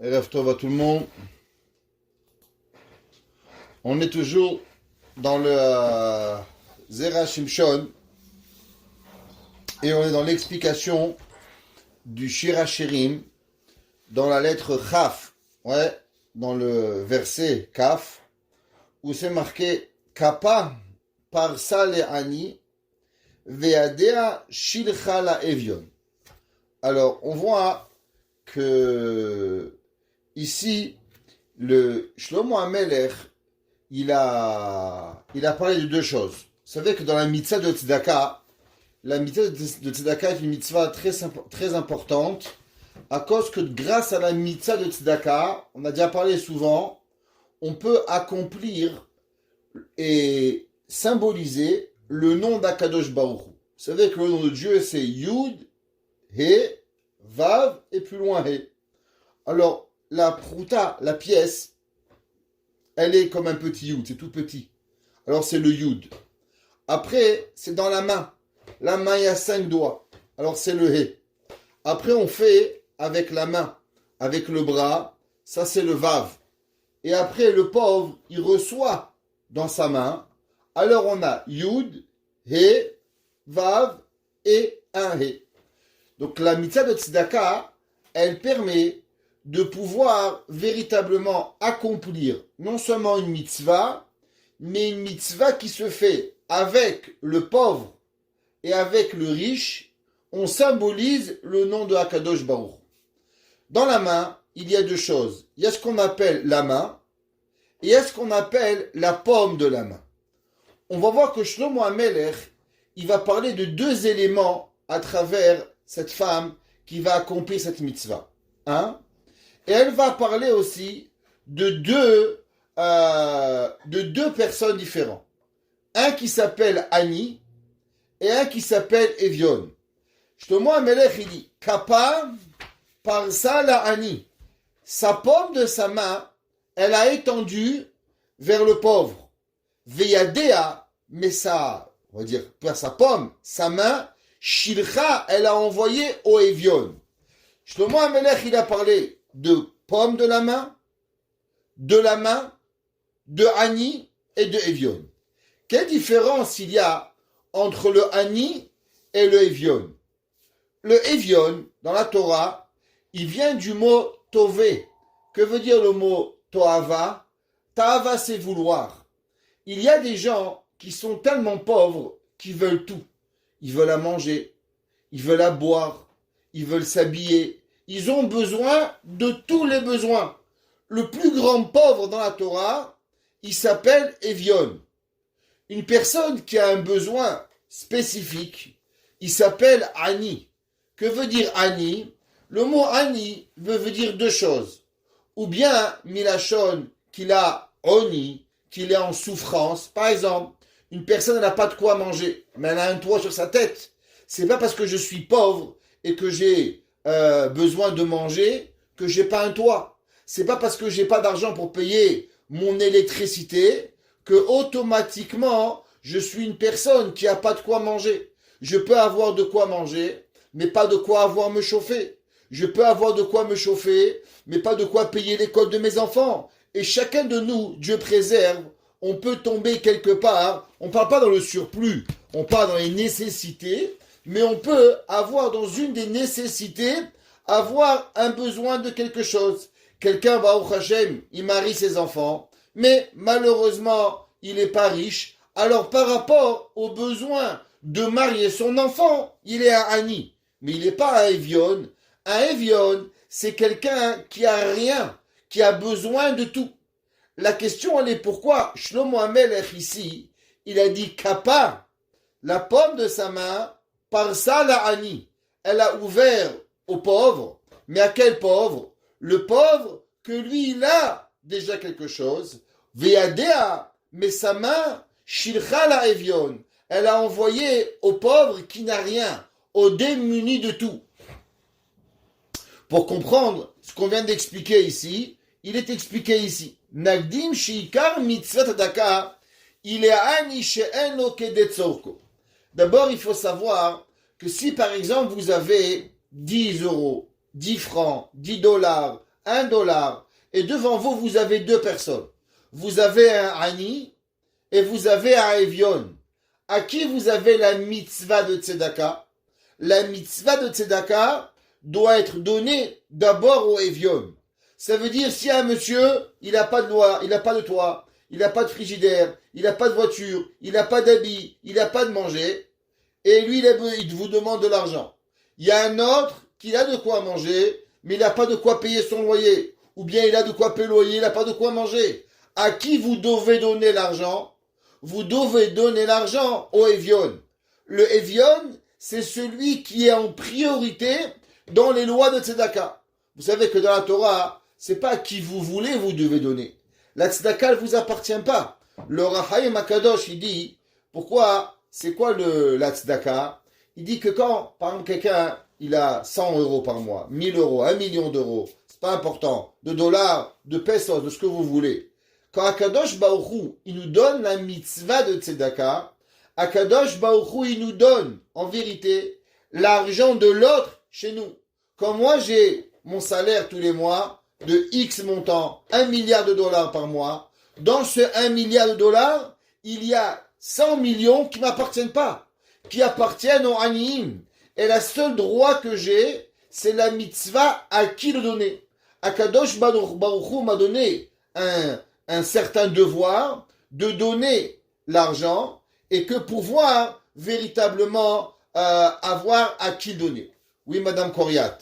Erev Tov à tout le monde. On est toujours dans le Zera Shimshon et on est dans l'explication du Shir HaShirim dans la lettre Chaf, dans le verset Kaf, où c'est marqué Kappa parsa le'ani ve'adea shilcha la'evion. Alors, on voit que ici, le Shlomo HaMelech, il a parlé de deux choses. Vous savez que dans la mitzvah de Tzedaka, la mitzvah de Tzedaka est une mitzvah très importante, à cause que grâce à la mitzvah de Tzedaka, on a déjà parlé souvent, on peut accomplir et symboliser le nom d'Akadosh Baruch Hu. Vous savez que le nom de Dieu, c'est Yud, He, Vav, et plus loin He. Alors, la prouta, la pièce, elle est comme un petit Yud, c'est tout petit. Alors, c'est le Yud. Après, c'est dans la main. La main, il y a 5 doigts. Alors, c'est le He. Après, on fait avec la main, avec le bras, ça c'est le Vav. Et après, le pauvre, il reçoit dans sa main. Alors, on a Yud, He, Vav et un He. Donc, la mitzvah de Tzedaka, elle permet de pouvoir véritablement accomplir non seulement une mitzvah, mais une mitzvah qui se fait avec le pauvre et avec le riche. On symbolise le nom de Akadosh Baruch. Dans la main, il y a deux choses. Il y a ce qu'on appelle la main et il y a ce qu'on appelle la paume de la main. On va voir que Shlomo HaMelech, il va parler de deux éléments à travers cette femme qui va accomplir cette mitzvah. Et elle va parler aussi de deux personnes différentes. Un qui s'appelle Ani et un qui s'appelle Evion. Shlomo HaMelech, il dit Kappa parsa la Ani. Sa paume de sa main, elle a étendu vers le pauvre. Veyadea, mais ça, on va dire, par sa paume, sa main, Shilcha, elle a envoyé au Evion. Shlomo HaMelech, il a parlé de paume de la main, de Ani et de Evion. Quelle différence il y a entre le Ani et le Evion? Le Evion, dans la Torah, il vient du mot Tové. Que veut dire le mot Toava? Ta'ava, c'est vouloir. Il y a des gens qui sont tellement pauvres qu'ils veulent tout. Ils veulent à manger, ils veulent à boire, ils veulent s'habiller. Ils ont besoin de tous les besoins. Le plus grand pauvre dans la Torah, il s'appelle Evion. Une personne qui a un besoin spécifique, il s'appelle Ani. Que veut dire Ani? Le mot Ani veut dire deux choses. Ou bien Milachon, qu'il a Oni, qu'il est en souffrance. Par exemple, une personne n'a pas de quoi manger, mais elle a un toit sur sa tête. C'est pas parce que je suis pauvre et que j'ai besoin de manger que j'ai pas un toit. C'est pas parce que j'ai pas d'argent pour payer mon électricité que automatiquement je suis une personne qui a pas de quoi manger. Je peux avoir de quoi manger, mais pas de quoi avoir me chauffer. Je peux avoir de quoi me chauffer, mais pas de quoi payer l'école de mes enfants. Et chacun de nous, Dieu préserve, on peut tomber quelque part. On ne parle pas dans le surplus, on parle dans les nécessités, mais on peut avoir dans une des nécessités, avoir un besoin de quelque chose. Quelqu'un va au Hachem, il marie ses enfants, mais malheureusement, il n'est pas riche. Alors par rapport au besoin de marier son enfant, il est un Ani. Mais il n'est pas un Evion. Un Evion, c'est quelqu'un qui a rien, qui a besoin de tout. La question, elle est pourquoi Shlomo HaMelech ici, il a dit Kappa, la paume de sa main, par ça la Ani. Elle a ouvert aux pauvres, mais à quel pauvre? Le pauvre que lui, il a déjà quelque chose. Ve'adea, mais sa main, Shilcha la Evion. Elle a envoyé au pauvre qui n'a rien, au démuni de tout. Pour comprendre ce qu'on vient d'expliquer ici, il est expliqué ici. Nagdim shiikar mitzvah tzedaka, il est ani she'eno kedetzorko. D'abord, il faut savoir que si par exemple vous avez 10 euros, 10 francs, 10 dollars, $1, et devant vous, vous avez deux personnes. Vous avez un Ani et vous avez un Evion. À qui vous avez la mitzvah de Tzedaka? La mitzvah de Tzedaka doit être donnée d'abord au Evion. Ça veut dire, si un monsieur, il n'a pas de loi, il n'a pas de toit, il n'a pas de frigidaire, il n'a pas de voiture, il n'a pas d'habits, il n'a pas de manger, et lui, il vous demande de l'argent. Il y a un autre qui a de quoi manger, mais il n'a pas de quoi payer son loyer. Ou bien il a de quoi payer le loyer, il n'a pas de quoi manger. À qui vous devez donner l'argent? Vous devez donner l'argent au Evion. Le Evion, c'est celui qui est en priorité dans les lois de Tzedaka. Vous savez que dans la Torah, c'est pas à qui vous voulez, vous devez donner. La Tzedaka, elle vous appartient pas. Le Rahaim Akadosh, il dit, pourquoi, c'est quoi la Tzedaka? Il dit que quand, par exemple, quelqu'un, il a 100 euros par mois, 1000 euros, 1 million d'euros, c'est pas important, de dollars, de pesos, de ce que vous voulez. Quand Akadosh Baruch Hu, il nous donne la mitzvah de Tzedaka, Akadosh Baruch Hu, il nous donne, en vérité, l'argent de l'autre chez nous. Quand moi, j'ai mon salaire tous les mois, de X montant, 1 milliard de dollars par mois, dans ce 1 milliard de dollars, il y a 100 millions qui ne m'appartiennent pas, qui appartiennent aux Aniyim. Et le seul droit que j'ai, c'est la mitzvah à qui le donner. Akadosh Baruch Hu m'a donné un certain devoir de donner l'argent et que pouvoir véritablement avoir à qui le donner. Oui, Madame Koriat.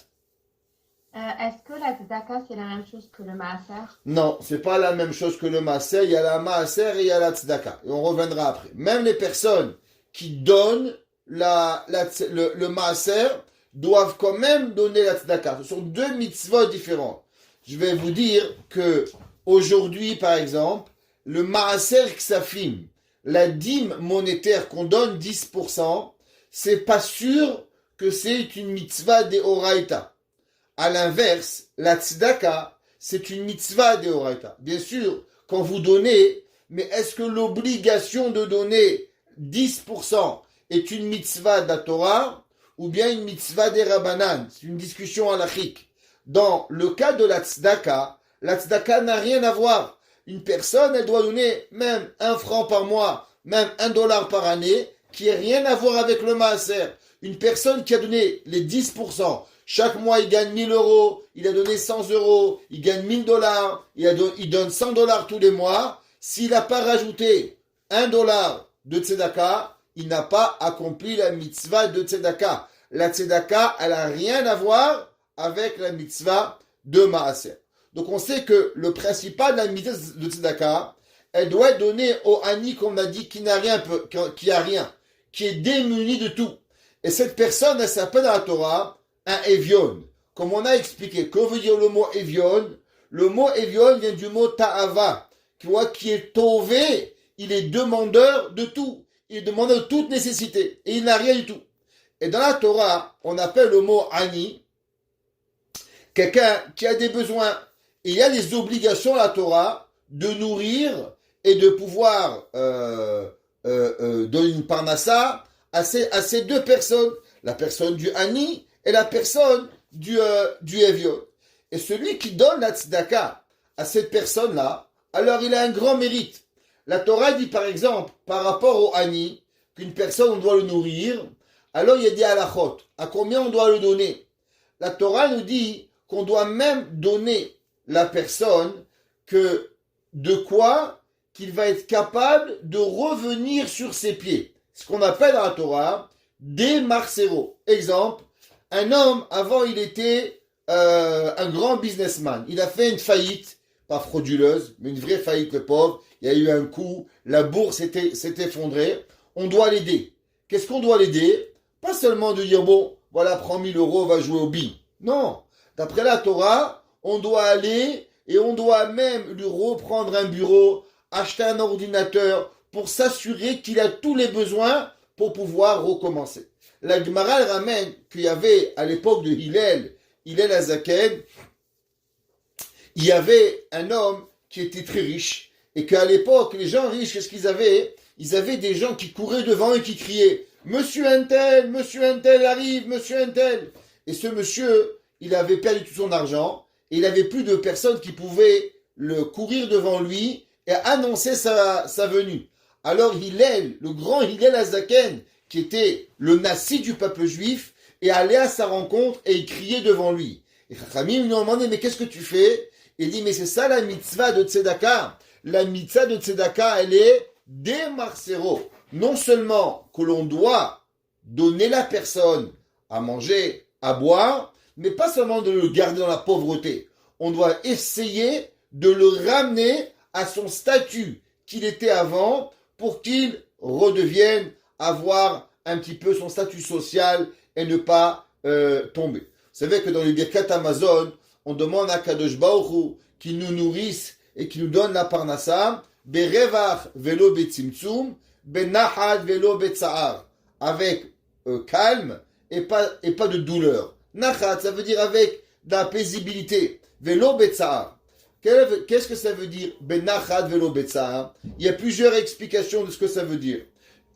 Est-ce que la tzedaka, c'est la même chose que le maaser? Non, c'est pas la même chose que le maaser. Il y a la maaser et il y a la tzedaka. Et on reviendra après. Même les personnes qui donnent le maaser doivent quand même donner la tzedaka. Ce sont deux mitzvot différents. Je vais vous dire que aujourd'hui, par exemple, le maaser ksafim, la dîme monétaire qu'on donne 10%, c'est pas sûr que c'est une mitzvah de oraita. À l'inverse, la tzedaka, c'est une mitzvah de oraita. Bien sûr, quand vous donnez, mais est-ce que l'obligation de donner 10% est une mitzvah de la Torah ou bien une mitzvah des Rabbanan? C'est une discussion halachique. Dans le cas de la tzedaka n'a rien à voir. Une personne, elle doit donner même 1 franc par mois, même $1 par année, qui n'a rien à voir avec le maaser. Une personne qui a donné les 10%, chaque mois il gagne 1000 euros, il a donné 100 euros, il gagne $1000, il donne $100 tous les mois. S'il n'a pas rajouté $1 de tzedaka, il n'a pas accompli la mitzvah de tzedaka. La tzedaka, elle n'a rien à voir avec la mitzvah de maaser. Donc on sait que le principal de la mitzvah de tzedaka, elle doit être donnée au Ani, comme on a dit, qui n'a rien, qui est démuni de tout. Et cette personne, elle s'appelle dans la Torah un Evion. Comme on a expliqué, que veut dire le mot Evion? Le mot Evion vient du mot Ta'ava, qui est tové, il est demandeur de tout. Il est demandeur de toute nécessité. Et il n'a rien du tout. Et dans la Torah, on appelle le mot Ani, quelqu'un qui a des besoins. Et il y a des obligations à la Torah de nourrir et de pouvoir donner une parnassa à ces deux personnes. La personne du Ani et la personne du Evion. Et celui qui donne la tzedaka à cette personne-là, alors il a un grand mérite. La Torah dit par exemple, par rapport au Ani, qu'une personne, on doit le nourrir, alors il y a des halachot. À combien on doit le donner? La Torah nous dit qu'on doit même donner la personne de quoi qu'il va être capable de revenir sur ses pieds. Ce qu'on appelle dans la Torah des marcéros. Exemple, un homme, avant il était un grand businessman. Il a fait une faillite, pas frauduleuse, mais une vraie faillite, le pauvre. Il y a eu un coup, la bourse s'est effondrée. On doit l'aider. Qu'est-ce qu'on doit l'aider? Pas seulement de dire, bon, voilà, prends 1000 euros, va jouer aux billes. Non. D'après la Torah, on doit aller et on doit même lui reprendre un bureau, acheter un ordinateur pour s'assurer qu'il a tous les besoins pour pouvoir recommencer. La Gemara elle ramène qu'il y avait à l'époque de Hillel Azaken, il y avait un homme qui était très riche et qu'à l'époque les gens riches, qu'est-ce qu'ils avaient? Ils avaient des gens qui couraient devant et qui criaient Monsieur Untel arrive, Monsieur Untel. Et ce monsieur, il avait perdu tout son argent et il n'avait plus de personnes qui pouvaient le courir devant lui et annoncer sa venue. Alors Hillel, le grand Hillel Azaken, qui était le nasi du peuple juif, est allé à sa rencontre et il criait devant lui. Et Chachamim lui ont demandé, mais qu'est-ce que tu fais? Il dit, mais c'est ça la mitzvah de Tzedaka. La mitzvah de Tzedaka, elle est des marcero. Non seulement que l'on doit donner la personne à manger, à boire, mais pas seulement de le garder dans la pauvreté. On doit essayer de le ramener à son statut qu'il était avant pour qu'il redevienne avoir un petit peu son statut social et ne pas tomber. Vous savez que dans les Birkat Amazon, on demande à Kadosh Baruch Hu qui nous nourrisse et qui nous donne la parnassa, berevach velo betzimtzum, benachad velo betzahar, avec calme et pas de douleur. Nachad, ça veut dire avec de la paisibilité. Velo betzahar. Qu'est-ce que ça veut dire benachad velo betzahar? Il y a plusieurs explications de ce que ça veut dire.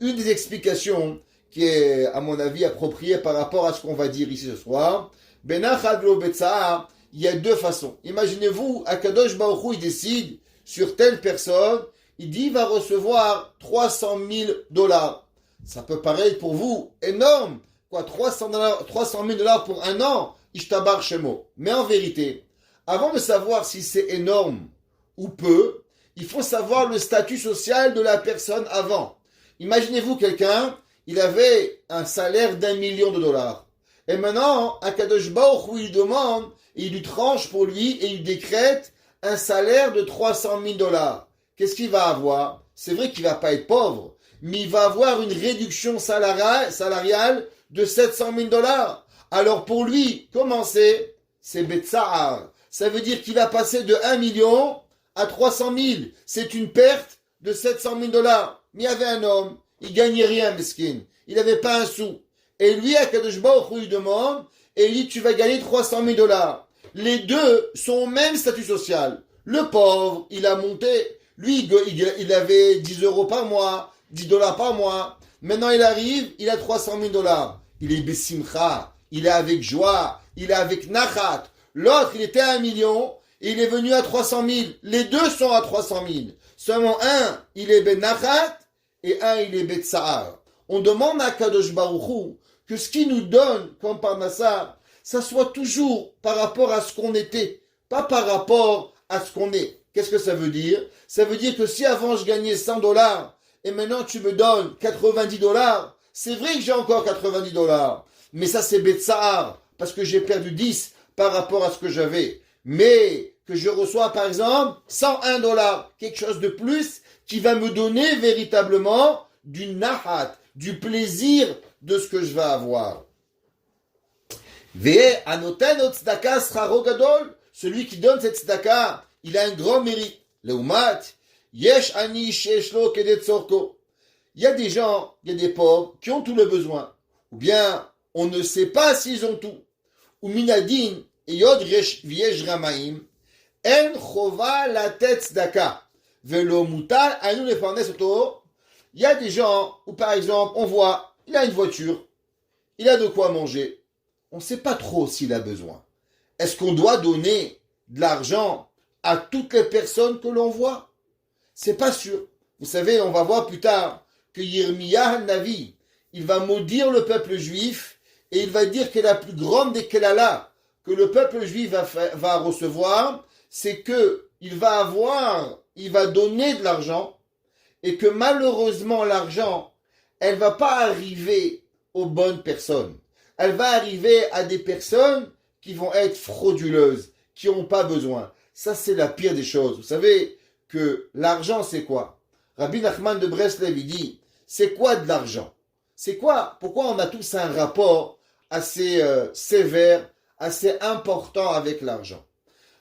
Une des explications qui est, à mon avis, appropriée par rapport à ce qu'on va dire ici ce soir, benachad velo betzahar, il y a deux façons. Imaginez-vous, Akadosh Baruch Hu, il décide sur telle personne, il dit il va recevoir 300 000 dollars. Ça peut paraître pour vous énorme. Quoi, 300 000 dollars pour un an, Ishtabar Shemo. Mais en vérité, avant de savoir si c'est énorme ou peu, il faut savoir le statut social de la personne avant. Imaginez-vous quelqu'un, il avait un salaire d'1 million de dollars. Et maintenant, Akadosh Baruch Hu, il demande, il lui tranche pour lui et il décrète un salaire de 300 000 dollars. Qu'est-ce qu'il va avoir? C'est vrai qu'il va pas être pauvre, mais il va avoir une réduction salariale de 700 000 dollars. Alors pour lui, comment c'est? C'est Betsahar. Ça veut dire qu'il va passer de 1 million à 300 000. C'est une perte de 700 000 dollars. Mais il y avait un homme, il gagnait rien, mesquine. Il n'avait pas un sou. Et lui, Akadosh Baruch Hu, il demande, et il dit, tu vas gagner 300 000 dollars. Les deux sont au même statut social. Le pauvre, il a monté. Lui, il avait 10 euros par mois, 10 dollars par mois. Maintenant, il arrive, il a 300 000 dollars. Il est besimcha, il est avec joie, il est avec nachat. L'autre, il était à 1 million, et il est venu à 300 000. Les deux sont à 300 000. Seulement un, il est ben nachat, et un, il est ben tsahar. On demande à Kadosh Baruch Hu que ce qu'il nous donne comme parnassa, ça soit toujours par rapport à ce qu'on était, pas par rapport à ce qu'on est. Qu'est-ce que ça veut dire? Ça veut dire que si avant je gagnais 100 dollars et maintenant tu me donnes 90 dollars, c'est vrai que j'ai encore 90 dollars, mais ça c'est Betsahar, parce que j'ai perdu 10 par rapport à ce que j'avais. Mais que je reçois par exemple 101 dollars, quelque chose de plus qui va me donner véritablement du nahat, du plaisir de ce que je vais avoir. Celui qui donne cette tzedaka, il a un grand mérite. Leumat, yesh ani shesh lo kedet tzorko. Il y a des gens, il y a des pauvres qui ont tout le besoin. Ou bien, on ne sait pas s'ils ont tout. Ou minadin, yod viesh ramaim, en chova la tet tzedaka. Velo mutal, anu lefarnes oto. Il y a des gens où, par exemple, on voit, il a une voiture, il a de quoi manger. On ne sait pas trop s'il a besoin. Est-ce qu'on doit donner de l'argent à toutes les personnes que l'on voit? C'est pas sûr. Vous savez, on va voir plus tard que Yirmiyah Navi, il va maudire le peuple juif et il va dire que la plus grande des kelala que le peuple juif va recevoir, c'est que il va donner de l'argent et que malheureusement l'argent, elle va pas arriver aux bonnes personnes. Elle va arriver à des personnes qui vont être frauduleuses, qui n'ont pas besoin. Ça, c'est la pire des choses. Vous savez que l'argent, c'est quoi? Rabbi Nachman de Breslev, il dit, c'est quoi de l'argent? C'est quoi? Pourquoi on a tous un rapport assez sévère, assez important avec l'argent?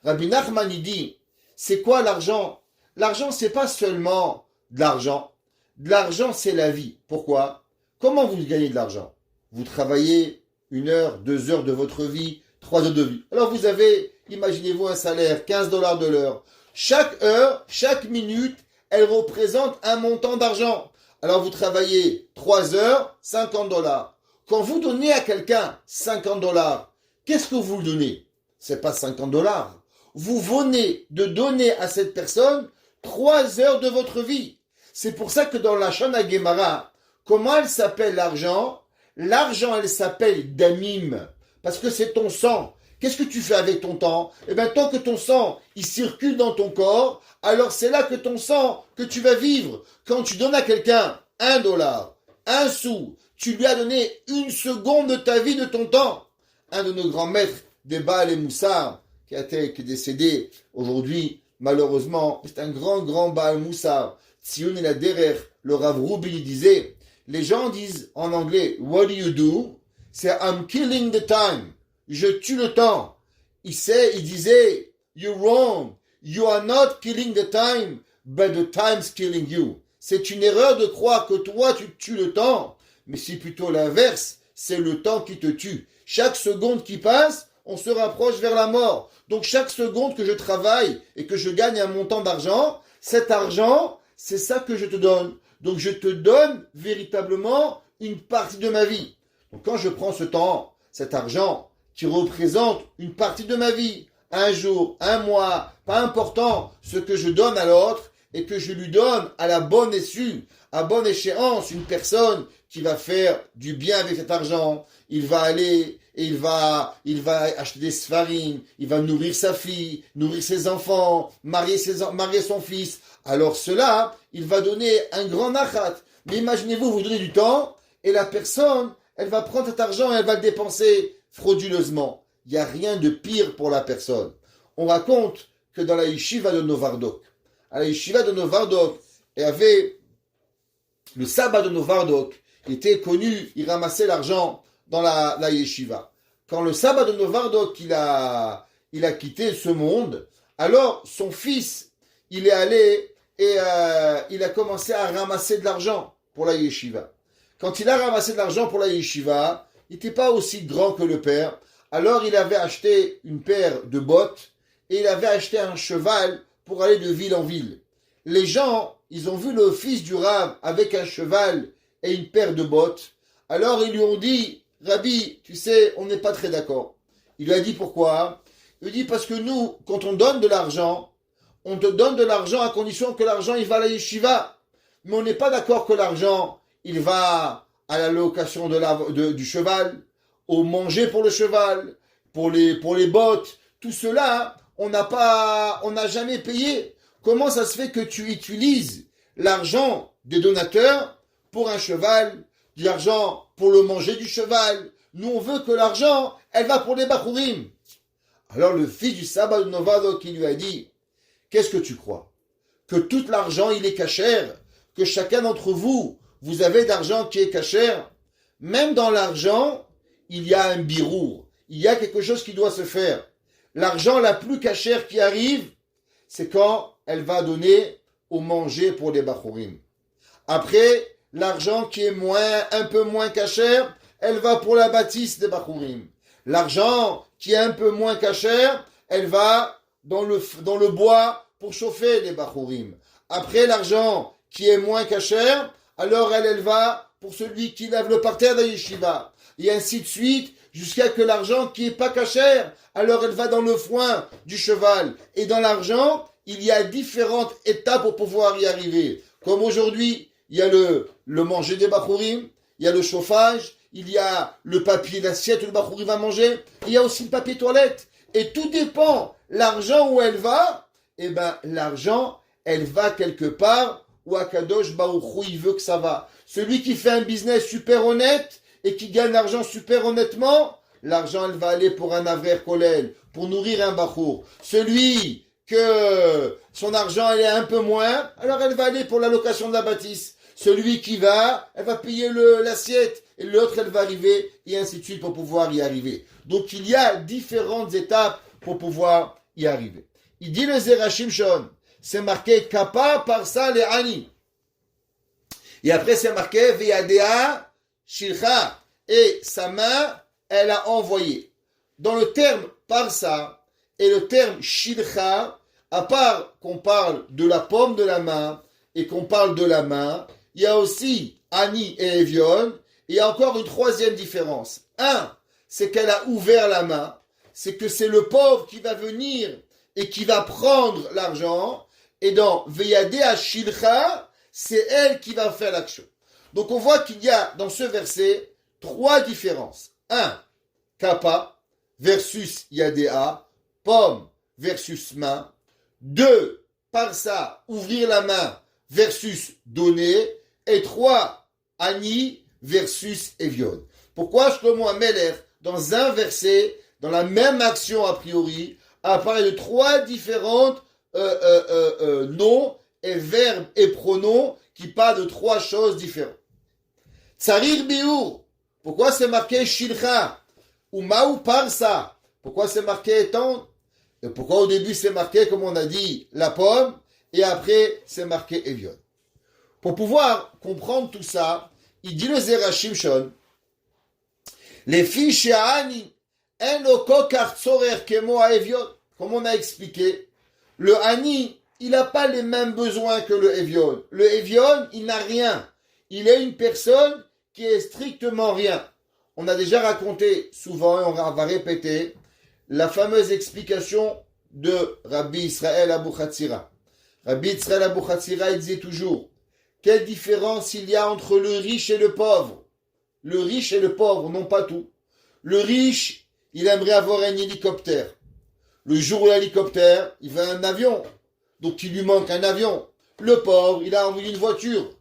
Rabbi Nachman, il dit, c'est quoi l'argent? L'argent, c'est pas seulement de l'argent. De l'argent, c'est la vie. Pourquoi? Comment vous gagnez de l'argent? Vous travaillez 1 heure, 2 heures de votre vie, 3 heures de vie. Alors vous avez, imaginez-vous un salaire, 15 dollars de l'heure. Chaque heure, chaque minute, elle représente un montant d'argent. Alors vous travaillez 3 heures, 50 dollars. Quand vous donnez à quelqu'un 50 dollars, qu'est-ce que vous lui donnez? C'est pas 50 dollars. vous venez de donner à cette personne 3 heures de votre vie. C'est pour ça que dans la Shana Gemara, comment elle s'appelle l'argent? L'argent, elle s'appelle damim, parce que c'est ton sang. Qu'est-ce que tu fais avec ton temps? Eh bien, tant que ton sang, il circule dans ton corps, alors c'est là que ton sang, que tu vas vivre. Quand tu donnes à quelqu'un $1, 1 sou, tu lui as donné 1 seconde de ta vie, de ton temps. Un de nos grands maîtres, des Baal et Moussar, qui est décédé aujourd'hui, malheureusement, c'est un grand Baal Moussar. Tzion et la derrière, le Rav Rubi disait, les gens disent en anglais, what do you do? C'est I'm killing the time. Je tue le temps. Il disait, you're wrong. You are not killing the time, but the time's killing you. C'est une erreur de croire que toi, tu tues le temps, mais c'est plutôt l'inverse. C'est le temps qui te tue. Chaque seconde qui passe, on se rapproche vers la mort. Donc chaque seconde que je travaille et que je gagne un montant d'argent, cet argent, c'est ça que je te donne. Donc je te donne véritablement une partie de ma vie. Donc quand je prends ce temps, cet argent, qui représente une partie de ma vie, un jour, un mois, pas important, ce que je donne à l'autre et que je lui donne à la bonne issue, à bonne échéance, une personne qui va faire du bien avec cet argent, il va aller et il va acheter des sfarim, il va nourrir sa fille, nourrir ses enfants, marier son fils. Alors cela, il va donner un grand nachat. Mais imaginez-vous, vous donnez du temps et la personne, elle va prendre cet argent et elle va le dépenser frauduleusement. Il n'y a rien de pire pour la personne. On raconte que dans la yeshiva de Novardok, à la yeshiva de Novardok, il y avait le sabbat de Novardok, il était connu, il ramassait l'argent dans la yeshiva. Quand le sabbat de Novardok, il a quitté ce monde, alors son fils, il est allé et il a commencé à ramasser de l'argent pour la yeshiva. Quand il a ramassé de l'argent pour la yeshiva, il n'était pas aussi grand que le père. Alors il avait acheté une paire de bottes et il avait acheté un cheval pour aller de ville en ville. Les gens, ils ont vu le fils du Rav avec un cheval et une paire de bottes. Alors ils lui ont dit, Rabbi, tu sais, on n'est pas très d'accord. Il lui a dit pourquoi? Il lui dit parce que nous, quand on donne de l'argent, on te donne de l'argent à condition que l'argent il va à la yeshiva. Mais on n'est pas d'accord que l'argent il va à la location du cheval, au manger pour le cheval, pour les bottes, tout cela, on n'a jamais payé. Comment ça se fait que tu utilises l'argent des donateurs pour un cheval, de l'argent pour le manger du cheval? Nous, on veut que l'argent, elle va pour les bachurim. Alors le fils du sabbat de Novado qui lui a dit, qu'est-ce que tu crois? Que tout l'argent, il est cachère? Que chacun d'entre vous, vous avez d'argent qui est cachère? Même dans l'argent, il y a un birour. Il y a quelque chose qui doit se faire. L'argent la plus cachère qui arrive, c'est quand elle va donner au manger pour les bachurim. Après, l'argent qui est un peu moins cachère, elle va pour la bâtisse des bachurim. L'argent qui est un peu moins cachère, elle va dans le bois pour chauffer les bachurim. Après, l'argent qui est moins cachère, alors elle va pour celui qui lave le parterre de la yeshiva. Et ainsi de suite, jusqu'à que l'argent qui est pas cachère, alors elle va dans le foin du cheval. Et dans l'argent, il y a différentes étapes pour pouvoir y arriver. Comme aujourd'hui, il y a le manger des bachurim, il y a le chauffage, il y a le papier d'assiette où le bachurim va manger, il y a aussi le papier toilette. Et tout dépend, l'argent où elle va, eh ben, l'argent, elle va quelque part où Akadosh Baruch Hu, il veut que ça va. Celui qui fait un business super honnête et qui gagne l'argent super honnêtement, l'argent, elle va aller pour un avrer kolel, pour nourrir un bachour. Celui que son argent, elle est un peu moins, alors elle va aller pour la location de la bâtisse. Celui qui va, elle va payer l'assiette, et l'autre, elle va arriver, et ainsi de suite pour pouvoir y arriver. Donc, il y a différentes étapes pour pouvoir y arriver. Il dit le Zerachim Shon, c'est marqué Kappa par ça les Ani. Et après, c'est marqué Veyadea Shilcha. Et sa main, elle a envoyé. Dans le terme par ça et le terme Shilcha, à part qu'on parle de la paume de la main et qu'on parle de la main, il y a aussi Ani et Evion. Et il y a encore une troisième différence. Un, c'est qu'elle a ouvert la main. C'est que c'est le pauvre qui va venir et qui va prendre l'argent. Et dans Veyade Ashilcha, c'est elle qui va faire l'action. Donc on voit qu'il y a dans ce verset 3 différences. 1, kappa versus Yadea, pomme versus main. 2, parsa, ouvrir la main versus donner. Et 3, Ani versus Evion. Pourquoi Shlomo Ameler, dans un verset, dans la même action a priori, a parlé de 3 différentes noms et verbes et pronoms qui parlent de 3 choses différentes. Tsarir biur, pourquoi c'est marqué shilcha? Ou maou parsa, pourquoi c'est marqué étendre? Et pourquoi au début c'est marqué, comme on a dit, la pomme, et après c'est marqué Evion. Pour pouvoir comprendre tout ça, il dit le Zera Shimshon, les fiches ani en okokar tsorer kemo a Evion. Comme on a expliqué, le ani, il n'a pas les mêmes besoins que le Evion. Le Evion, il n'a rien. Il est une personne qui est strictement rien. On a déjà raconté souvent, et on va répéter, la fameuse explication de Rabbi Israël Abu Chatzira. Rabbi Israël Abu Chatzira, il disait toujours, quelle différence il y a entre le riche et le pauvre? Le riche et le pauvre n'ont pas tout. Le riche, il aimerait avoir un hélicoptère. Le jour où l'hélicoptère, il veut un avion. Donc il lui manque un avion. Le pauvre, il a envie d'une voiture.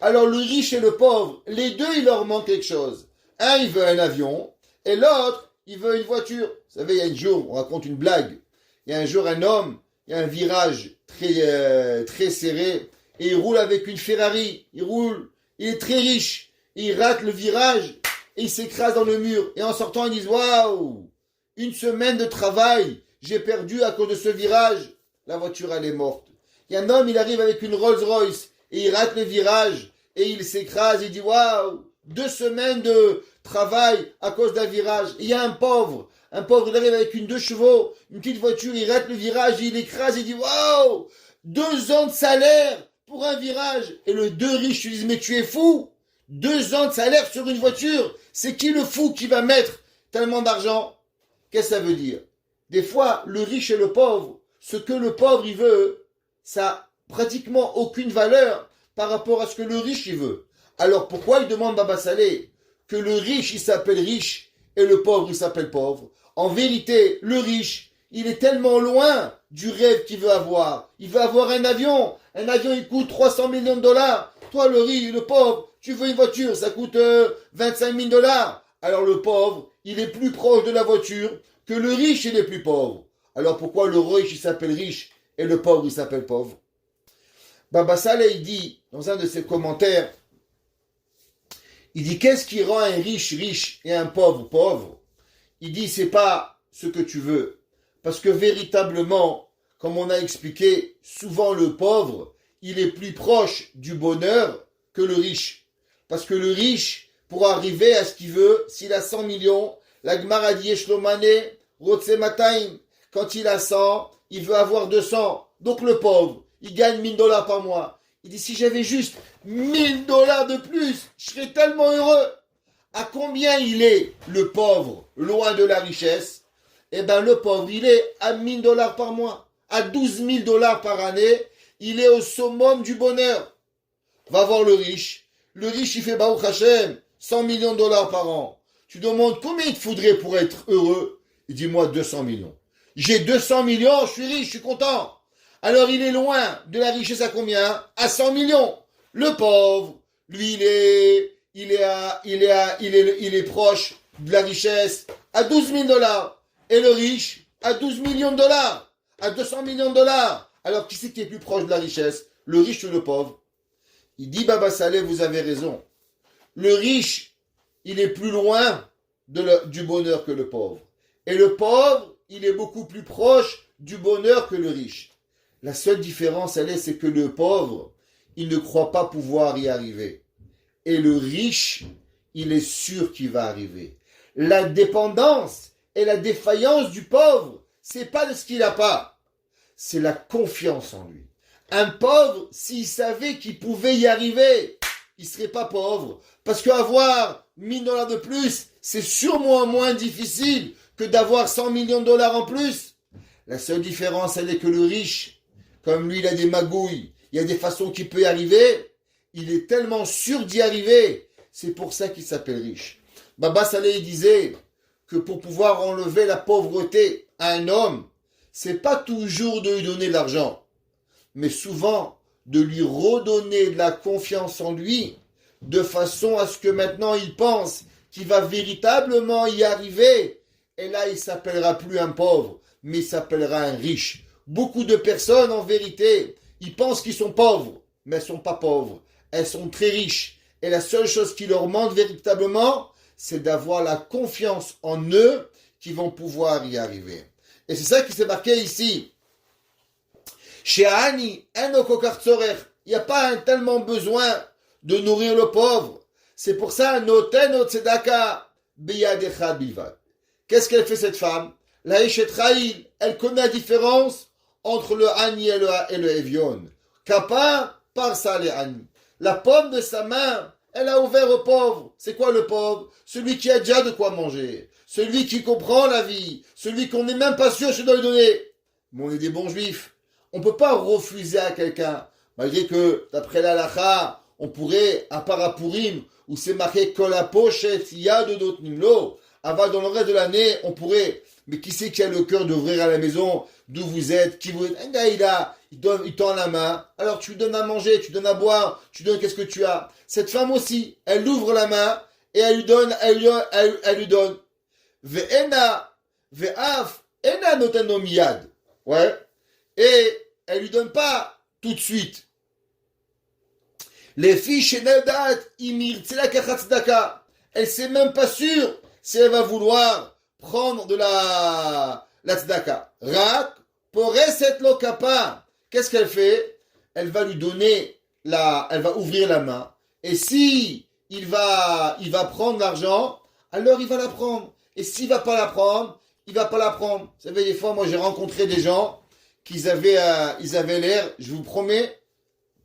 Alors le riche et le pauvre, les deux, il leur manque quelque chose. Un, il veut un avion, et l'autre, il veut une voiture. Vous savez, il y a un jour, on raconte une blague. Il y a un jour un homme, il y a un virage très serré, et il roule avec une Ferrari. Il est très riche. Il rate le virage, et il s'écrase dans le mur. Et en sortant, ils disent, waouh, une semaine de travail, j'ai perdu à cause de ce virage. La voiture, elle est morte. Il y a un homme, il arrive avec une Rolls-Royce, et il rate le virage, et il s'écrase, il dit, waouh, 2 semaines de travail à cause d'un virage. Et il y a un pauvre, il arrive avec une 2 chevaux, une petite voiture, il rate le virage, il écrase, il dit, waouh, 2 ans de salaire pour un virage. Et le 2 riches lui disent, mais tu es fou, 2 ans de salaire sur une voiture, c'est qui le fou qui va mettre tellement d'argent? Qu'est-ce que ça veut dire? Des fois, le riche et le pauvre, ce que le pauvre il veut, ça n'a pratiquement aucune valeur par rapport à ce que le riche il veut. Alors pourquoi il demande Baba Salé que le riche il s'appelle riche et le pauvre il s'appelle pauvre? En vérité, le riche, il est tellement loin du rêve qu'il veut avoir. Il veut avoir un avion. Un avion il coûte 300 millions de dollars. Toi le pauvre, tu veux une voiture, ça coûte 25 000 dollars. Alors le pauvre, il est plus proche de la voiture que le riche il est plus pauvre. Alors pourquoi le riche il s'appelle riche et le pauvre il s'appelle pauvre? Baba Saleh il dit dans un de ses commentaires, il dit qu'est-ce qui rend un riche riche et un pauvre pauvre? Il dit c'est pas ce que tu veux, parce que véritablement, comme on a expliqué, souvent le pauvre il est plus proche du bonheur que le riche, parce que le riche pour arriver à ce qu'il veut, s'il a 100 millions, la Gemara dit Eshlomane Rotse Mataim, quand il a 100, il veut avoir 200. Donc le pauvre, il gagne 1000 dollars par mois. Il dit, si j'avais juste 1000 dollars de plus, je serais tellement heureux. À combien il est, le pauvre, loin de la richesse? Eh bien, le pauvre, il est à 1000 dollars par mois. À 12 000 dollars par année, il est au summum du bonheur. Va voir le riche. Le riche, il fait Baruch Hashem, 100 millions de dollars par an. Tu demandes combien il te faudrait pour être heureux? Il dit, moi, 200 millions. J'ai 200 millions, je suis riche, je suis content. Alors il est loin de la richesse à combien? À 100 millions. Le pauvre, lui, il est proche de la richesse à 12 000 dollars. Et le riche à 12 millions de dollars. À 200 millions de dollars. Alors qui c'est qui est plus proche de la richesse? Le riche ou le pauvre? Il dit, Baba Saleh, vous avez raison. Le riche, il est plus loin du bonheur que le pauvre. Et le pauvre, il est beaucoup plus proche du bonheur que le riche. La seule différence, c'est que le pauvre, il ne croit pas pouvoir y arriver. Et le riche, il est sûr qu'il va arriver. La dépendance et la défaillance du pauvre, c'est pas de ce qu'il n'a pas. C'est la confiance en lui. Un pauvre, s'il savait qu'il pouvait y arriver, il serait pas pauvre. Parce qu'avoir 1000 dollars de plus, c'est sûrement moins difficile que d'avoir 100 millions de dollars en plus. La seule différence, elle est que le riche, comme lui, il a des magouilles, il y a des façons qu'il peut y arriver, il est tellement sûr d'y arriver, c'est pour ça qu'il s'appelle riche. Baba Saleh disait que pour pouvoir enlever la pauvreté à un homme, c'est pas toujours de lui donner de l'argent, mais souvent de lui redonner de la confiance en lui, de façon à ce que maintenant il pense qu'il va véritablement y arriver, et là il s'appellera plus un pauvre, mais il s'appellera un riche. Beaucoup de personnes, en vérité, ils pensent qu'ils sont pauvres, mais elles ne sont pas pauvres, elles sont très riches, et la seule chose qui leur manque véritablement, c'est d'avoir la confiance en eux qui vont pouvoir y arriver. Et c'est ça qui s'est marqué ici. Chez Ani, il n'y a pas tellement besoin de nourrir le pauvre. C'est pour ça, noten tzedaka biyadecha bilvad. Qu'est-ce qu'elle fait cette femme? La Eshet Raïl, elle connaît la différence entre le Ani et le Evion. Kappa, par ça les Ani. La paume de sa main, elle a ouvert au pauvre. C'est quoi le pauvre? Celui qui a déjà de quoi manger. Celui qui comprend la vie. Celui qu'on n'est même pas sûr que je dois lui donner. Mais on est des bons juifs. On ne peut pas refuser à quelqu'un. Malgré que, d'après l'halakha, on pourrait, à part à Purim, où c'est marqué Kol hapochet yad notnim-lo, avant dans le reste de l'année, on pourrait. Mais qui c'est qui a le cœur d'ouvrir à la maison d'où vous êtes, qui vous êtes? Un gars, il tend la main. Alors tu lui donnes à manger, tu lui donnes à boire, tu lui donnes qu'est-ce que tu as. Cette femme aussi, elle ouvre la main et elle lui donne, elle lui donne. Ve'ena, ve'af, ena notano miyad. Ouais. Et elle lui donne pas tout de suite. Les filles chez Nadat, Imir, c'est la kachatzedaka. Elle sait même pas sûre si elle va vouloir prendre de la tzedaka. Rak, poreset lo kapa. Qu'est-ce qu'elle fait? Elle va lui donner elle va ouvrir la main. Et si il va prendre l'argent, alors il va la prendre. Et s'il va pas la prendre, il va pas la prendre. Vous savez, des fois, moi, j'ai rencontré des gens ils avaient l'air, je vous promets,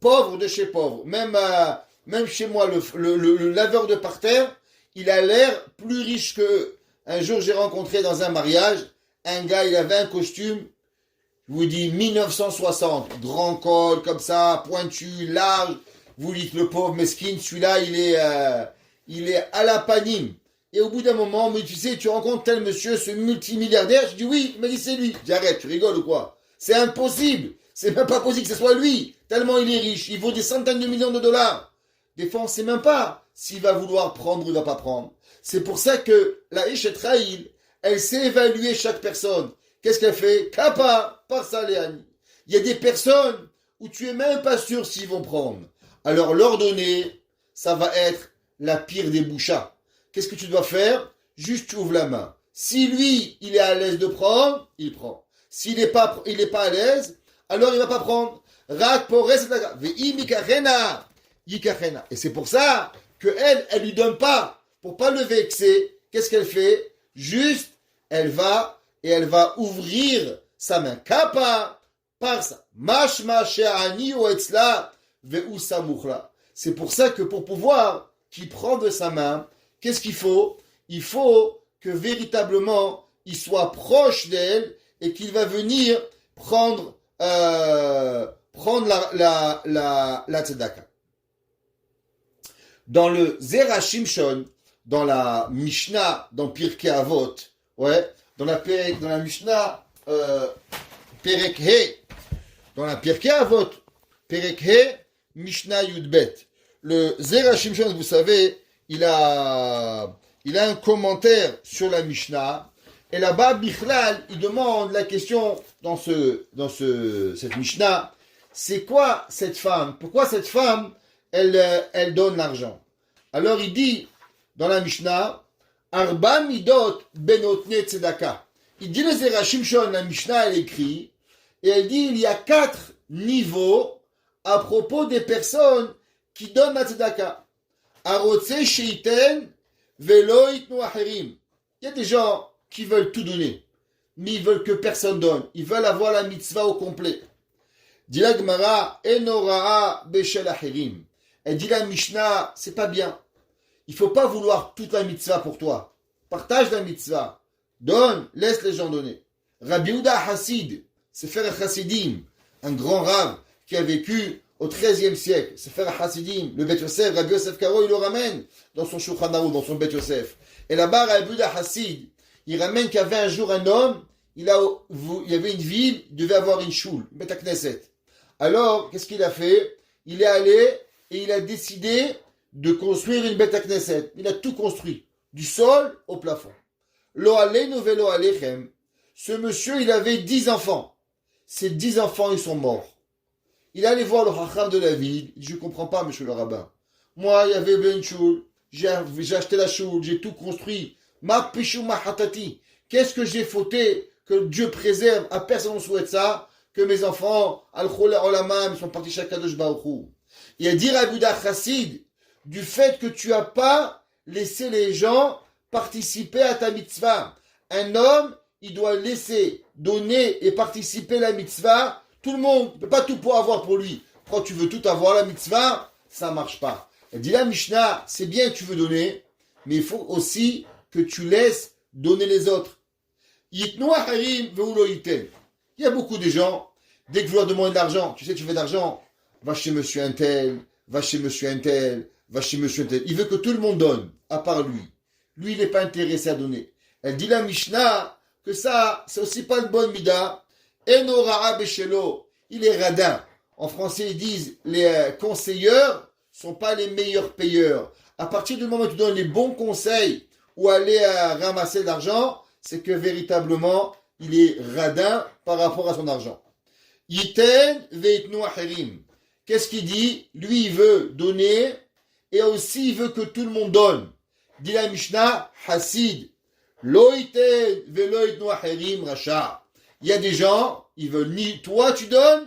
pauvres de chez pauvres. Même chez moi, le laveur de parterre, il a l'air plus riche qu'eux. Un jour, j'ai rencontré dans un mariage, un gars, il avait un costume, je vous dis 1960, grand col, comme ça, pointu, large. Vous dites le pauvre mesquine, celui-là, il est à la panime. Et au bout d'un moment, mais tu sais, tu rencontres tel monsieur, ce multimilliardaire, je dis oui, il m'a dit c'est lui. Je dis arrête, tu rigoles ou quoi? C'est impossible. C'est même pas possible que ce soit lui. Tellement il est riche. Il vaut des centaines de millions de dollars. Des fois, on ne sait même pas s'il va vouloir prendre ou il ne va pas prendre. C'est pour ça que la Eshet Raïl, elle sait évaluer chaque personne. Qu'est-ce qu'elle fait? Kappa, par ça, Léani. Il y a des personnes où tu es même pas sûr s'ils vont prendre. Alors, leur donner, ça va être la pire des bouchas. Qu'est-ce que tu dois faire? Juste tu ouvres la main. Si lui, il est à l'aise de prendre, il prend. S'il n'est pas à l'aise, alors il ne va pas prendre. Et c'est pour ça qu'elle lui donne pas, pour pas le vexer. Qu'est-ce qu'elle fait? Juste, elle va ouvrir sa main. Kappa, par ça. Mashma she'ani ou etzla, ve'usa mukhla. C'est pour ça que pour pouvoir qu'il prend de sa main, qu'est-ce qu'il faut? Il faut que véritablement, il soit proche d'elle et qu'il va venir prendre la tzedaka. Dans le Zera Shimshon, dans la Mishnah, dans Pirkei Avot, ouais, dans la Mishnah Perek He, dans la Pirkei Avot, Perek He, Mishnah Yudbet. Le Zera Shimshon, vous savez, il a un commentaire sur la Mishnah. Et là-bas, Bichlal, il demande la question dans cette Mishnah, c'est quoi cette femme? Pourquoi cette femme, elle donne l'argent? Alors il dit, dans la Mishnah, Arba midot benotne tzedaka. Il dit le Zera Shimshon, la Mishnah, elle écrit, et elle dit, il y a 4 niveaux à propos des personnes qui donnent la tzedaka. Arotse sheiten velo itnu acherim. Il y a des gens qui veulent tout donner, mais ils veulent que personne donne. Ils veulent avoir la mitzvah au complet. Dit la Gemara, enoraa beshel acherim. Elle dit la Mishnah, c'est pas bien. Il faut pas vouloir toute la mitzvah pour toi. Partage la mitzvah. Donne, laisse les gens donner. Rabbi Yehuda Hassid, Sefer Hasidim, un grand rave qui a vécu au XIIIe siècle, Sefer Hasidim, le Bet Yosef, Rabbi Yosef Karo, il le ramène dans son Shulchan Aruch, dans son Bet Yosef. Et là-bas, Rabbi Yehuda Hassid, il ramène qu'il y avait un jour un homme, il y avait une ville, il devait avoir une choule, une Bet Knesset. Alors, qu'est-ce qu'il a fait? Il est allé et il a décidé de construire une Bet Knesset. Il a tout construit, du sol au plafond. Lo aleinu velo alechem. Ce monsieur, il avait 10 enfants. Ces 10 enfants, ils sont morts. Il allait voir le Chacham de la ville. Il dit, je ne comprends pas, monsieur le rabbin. Moi, il y avait une choule. J'ai acheté la choule. J'ai tout construit. Ma pishu ma hatati. Qu'est-ce que j'ai fauté? Que Dieu préserve. À personne ne souhaite ça. Que mes enfants, al-khol olamam, sont partis chez Kadosh Baruch Hu. Il a dit Rabbi Yehuda Chassid, du fait que tu n'as pas laissé les gens participer à ta mitzvah. Un homme, il doit laisser, donner et participer à la mitzvah. Tout le monde ne peut pas tout pouvoir avoir pour lui. Quand tu veux tout avoir la mitzvah, ça ne marche pas. Elle dit la Mishnah, c'est bien que tu veux donner, mais il faut aussi que tu laisses donner les autres. Il y a beaucoup de gens, dès que je leur demande de l'argent, tu sais, tu veux de l'argent, va chez monsieur un tel, va chez monsieur un tel, va chez monsieur un tel. Il veut que tout le monde donne, à part lui. Lui, il n'est pas intéressé à donner. Elle dit la Mishnah que ça, c'est aussi pas une bonne mida. Eno ra'a beshelo, il est radin. En français, ils disent les conseilleurs sont pas les meilleurs payeurs. À partir du moment où tu donnes les bons conseils ou aller ramasser de l'argent, c'est que véritablement, il est radin par rapport à son argent. Yiten veitnu acherim. Qu'est-ce qu'il dit? Lui, il veut donner et aussi il veut que tout le monde donne. Dit la Mishnah, Hasid, lo yiten velo yitnu acherim racha. Il y a des gens, ils veulent ni toi tu donnes,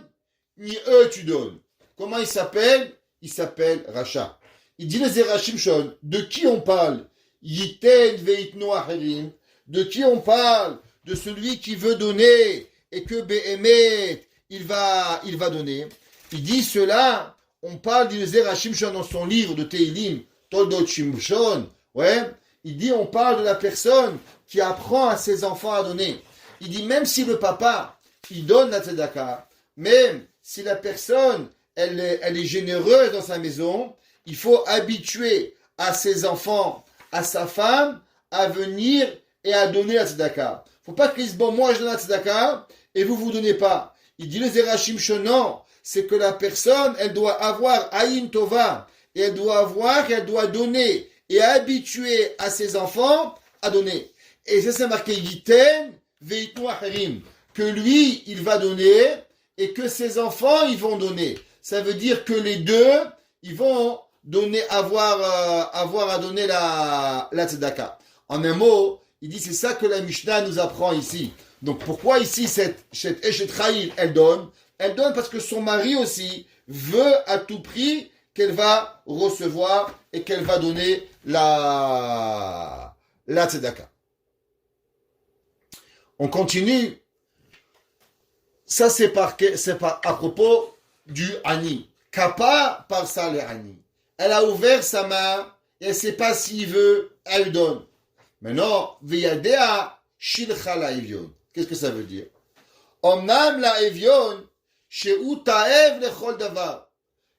ni eux tu donnes. Comment il s'appelle? Il s'appelle Racha. Il dit les Zerachim Shon, de qui on parle? Yiten veitnu acherim. De qui on parle? De celui qui veut donner et que Behemet, il va donner. Il dit cela, on parle du Zerachim Shon dans son livre de Teilim, Toldot Shimshon. Ouais, il dit on parle de la personne qui apprend à ses enfants à donner. Il dit même si le papa, il donne la tzedaka, même si la personne, elle est généreuse dans sa maison, il faut habituer à ses enfants, à sa femme, à venir et à donner la tzedaka. Faut pas qu'ils disent, bon, moi je donne la tzedaka et vous donnez pas. Il dit le Zerachim Shon, non, c'est que la personne, elle doit avoir Ayin Tova, et elle doit donner et habituer à ses enfants à donner. Et ça, c'est marqué Yiten veitnu acherim, que lui, il va donner et que ses enfants, ils vont donner. Ça veut dire que les deux, ils vont donner, avoir à donner la tzedaka. En un mot, il dit, c'est ça que la Mishnah nous apprend ici. Donc, pourquoi ici, cette Eshet Chayil, elle donne? Elle donne parce que son mari aussi veut à tout prix qu'elle va recevoir et qu'elle va donner la tzedaka. On continue. Ça, c'est à propos du Ani. Kappa par ça, le Ani. Elle a ouvert sa main et elle ne sait pas s'il veut, elle donne. Maintenant, Veyadea Shilcha la Evion. Qu'est-ce que ça veut dire? Omnam la Evion, Shehu Taev lechol davar.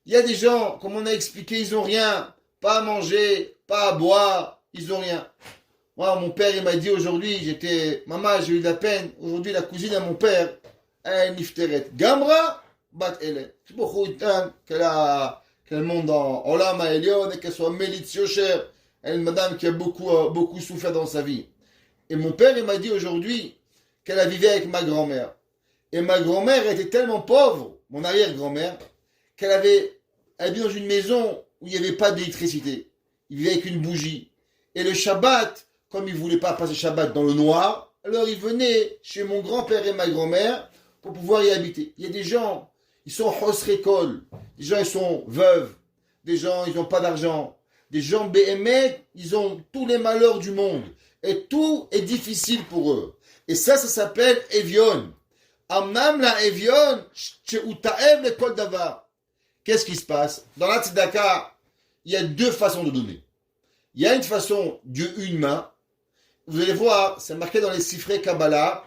Il y a des gens, comme on a expliqué, ils n'ont rien. Pas à manger, pas à boire, ils n'ont rien. Moi, mon père, il m'a dit aujourd'hui, maman, j'ai eu de la peine. Aujourd'hui, la cousine à mon père, elle est nifteret. Gamra, bat ele. C'est beaucoup de temps qu'elle monte dans Olam Ha'elyon et qu'elle soit Melitz Yosher. Elle est une madame qui a beaucoup souffert dans sa vie. Et mon père, il m'a dit aujourd'hui qu'elle a vécu avec ma grand-mère. Et ma grand-mère était tellement pauvre, mon arrière-grand-mère, qu'elle vit dans une maison où il n'y avait pas d'électricité. Il vivait avec une bougie. Et le Shabbat, comme il ne voulait pas passer Shabbat dans le noir, alors il venait chez mon grand-père et ma grand-mère pour pouvoir y habiter. Il y a des gens, ils sont hosrekol, des gens, ils sont veuves, des gens, ils n'ont pas d'argent, des gens béhémeth, ils ont tous les malheurs du monde. Et tout est difficile pour eux. Et ça s'appelle Evion. Amnam la Evion, Sheutaev le kol davar. Qu'est-ce qui se passe? Dans la tzedaka, il y a deux façons de donner. Il y a une façon, Dieu une main. Vous allez voir, c'est marqué dans les Sifrei Kabbalah,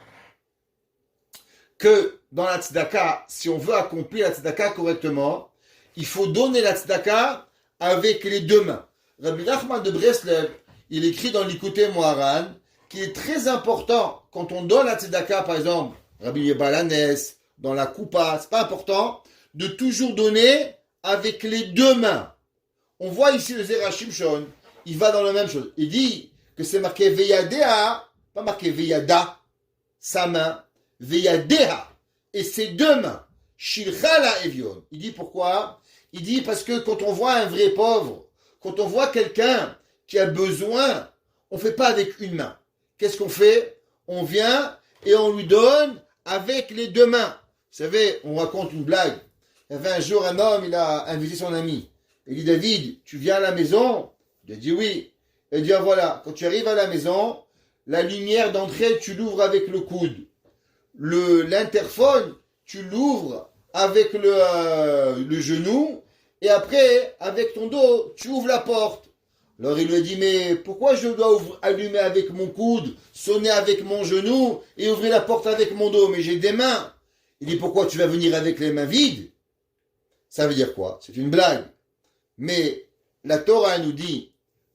que dans la tzedaka, si on veut accomplir la tzedaka correctement, il faut donner la tzedaka avec les deux mains. Rabbi Nachman de Breslev, il écrit dans l'Ikouté Moharan qu'il est très important, quand on donne la tzedaka, par exemple, Rabbi Yebalanes, dans la Koupa, c'est pas important, de toujours donner avec les deux mains. On voit ici le Zera Shimshon, il va dans la même chose. Il dit que c'est marqué Veyadea, pas marqué Veyada, sa main, Veyadea, et ses deux mains. Shilcha la Evion. Il dit pourquoi? Il dit parce que quand on voit un vrai pauvre, quand on voit quelqu'un qui a besoin, on ne fait pas avec une main. Qu'est-ce qu'on fait? On vient et on lui donne avec les deux mains. Vous savez, on raconte une blague. Il y avait un jour un homme, il a invité son ami. Il dit, David, tu viens à la maison? Il a dit oui. Il dit, ah, voilà, quand tu arrives à la maison, la lumière d'entrée, tu l'ouvres avec le coude. L'interphone, tu l'ouvres avec le genou. Et après, avec ton dos, tu ouvres la porte. Alors il lui a dit, mais pourquoi je dois allumer avec mon coude, sonner avec mon genou et ouvrir la porte avec mon dos? Mais j'ai des mains. Il dit, pourquoi tu vas venir avec les mains vides? Ça veut dire quoi? C'est une blague. Mais la Torah nous dit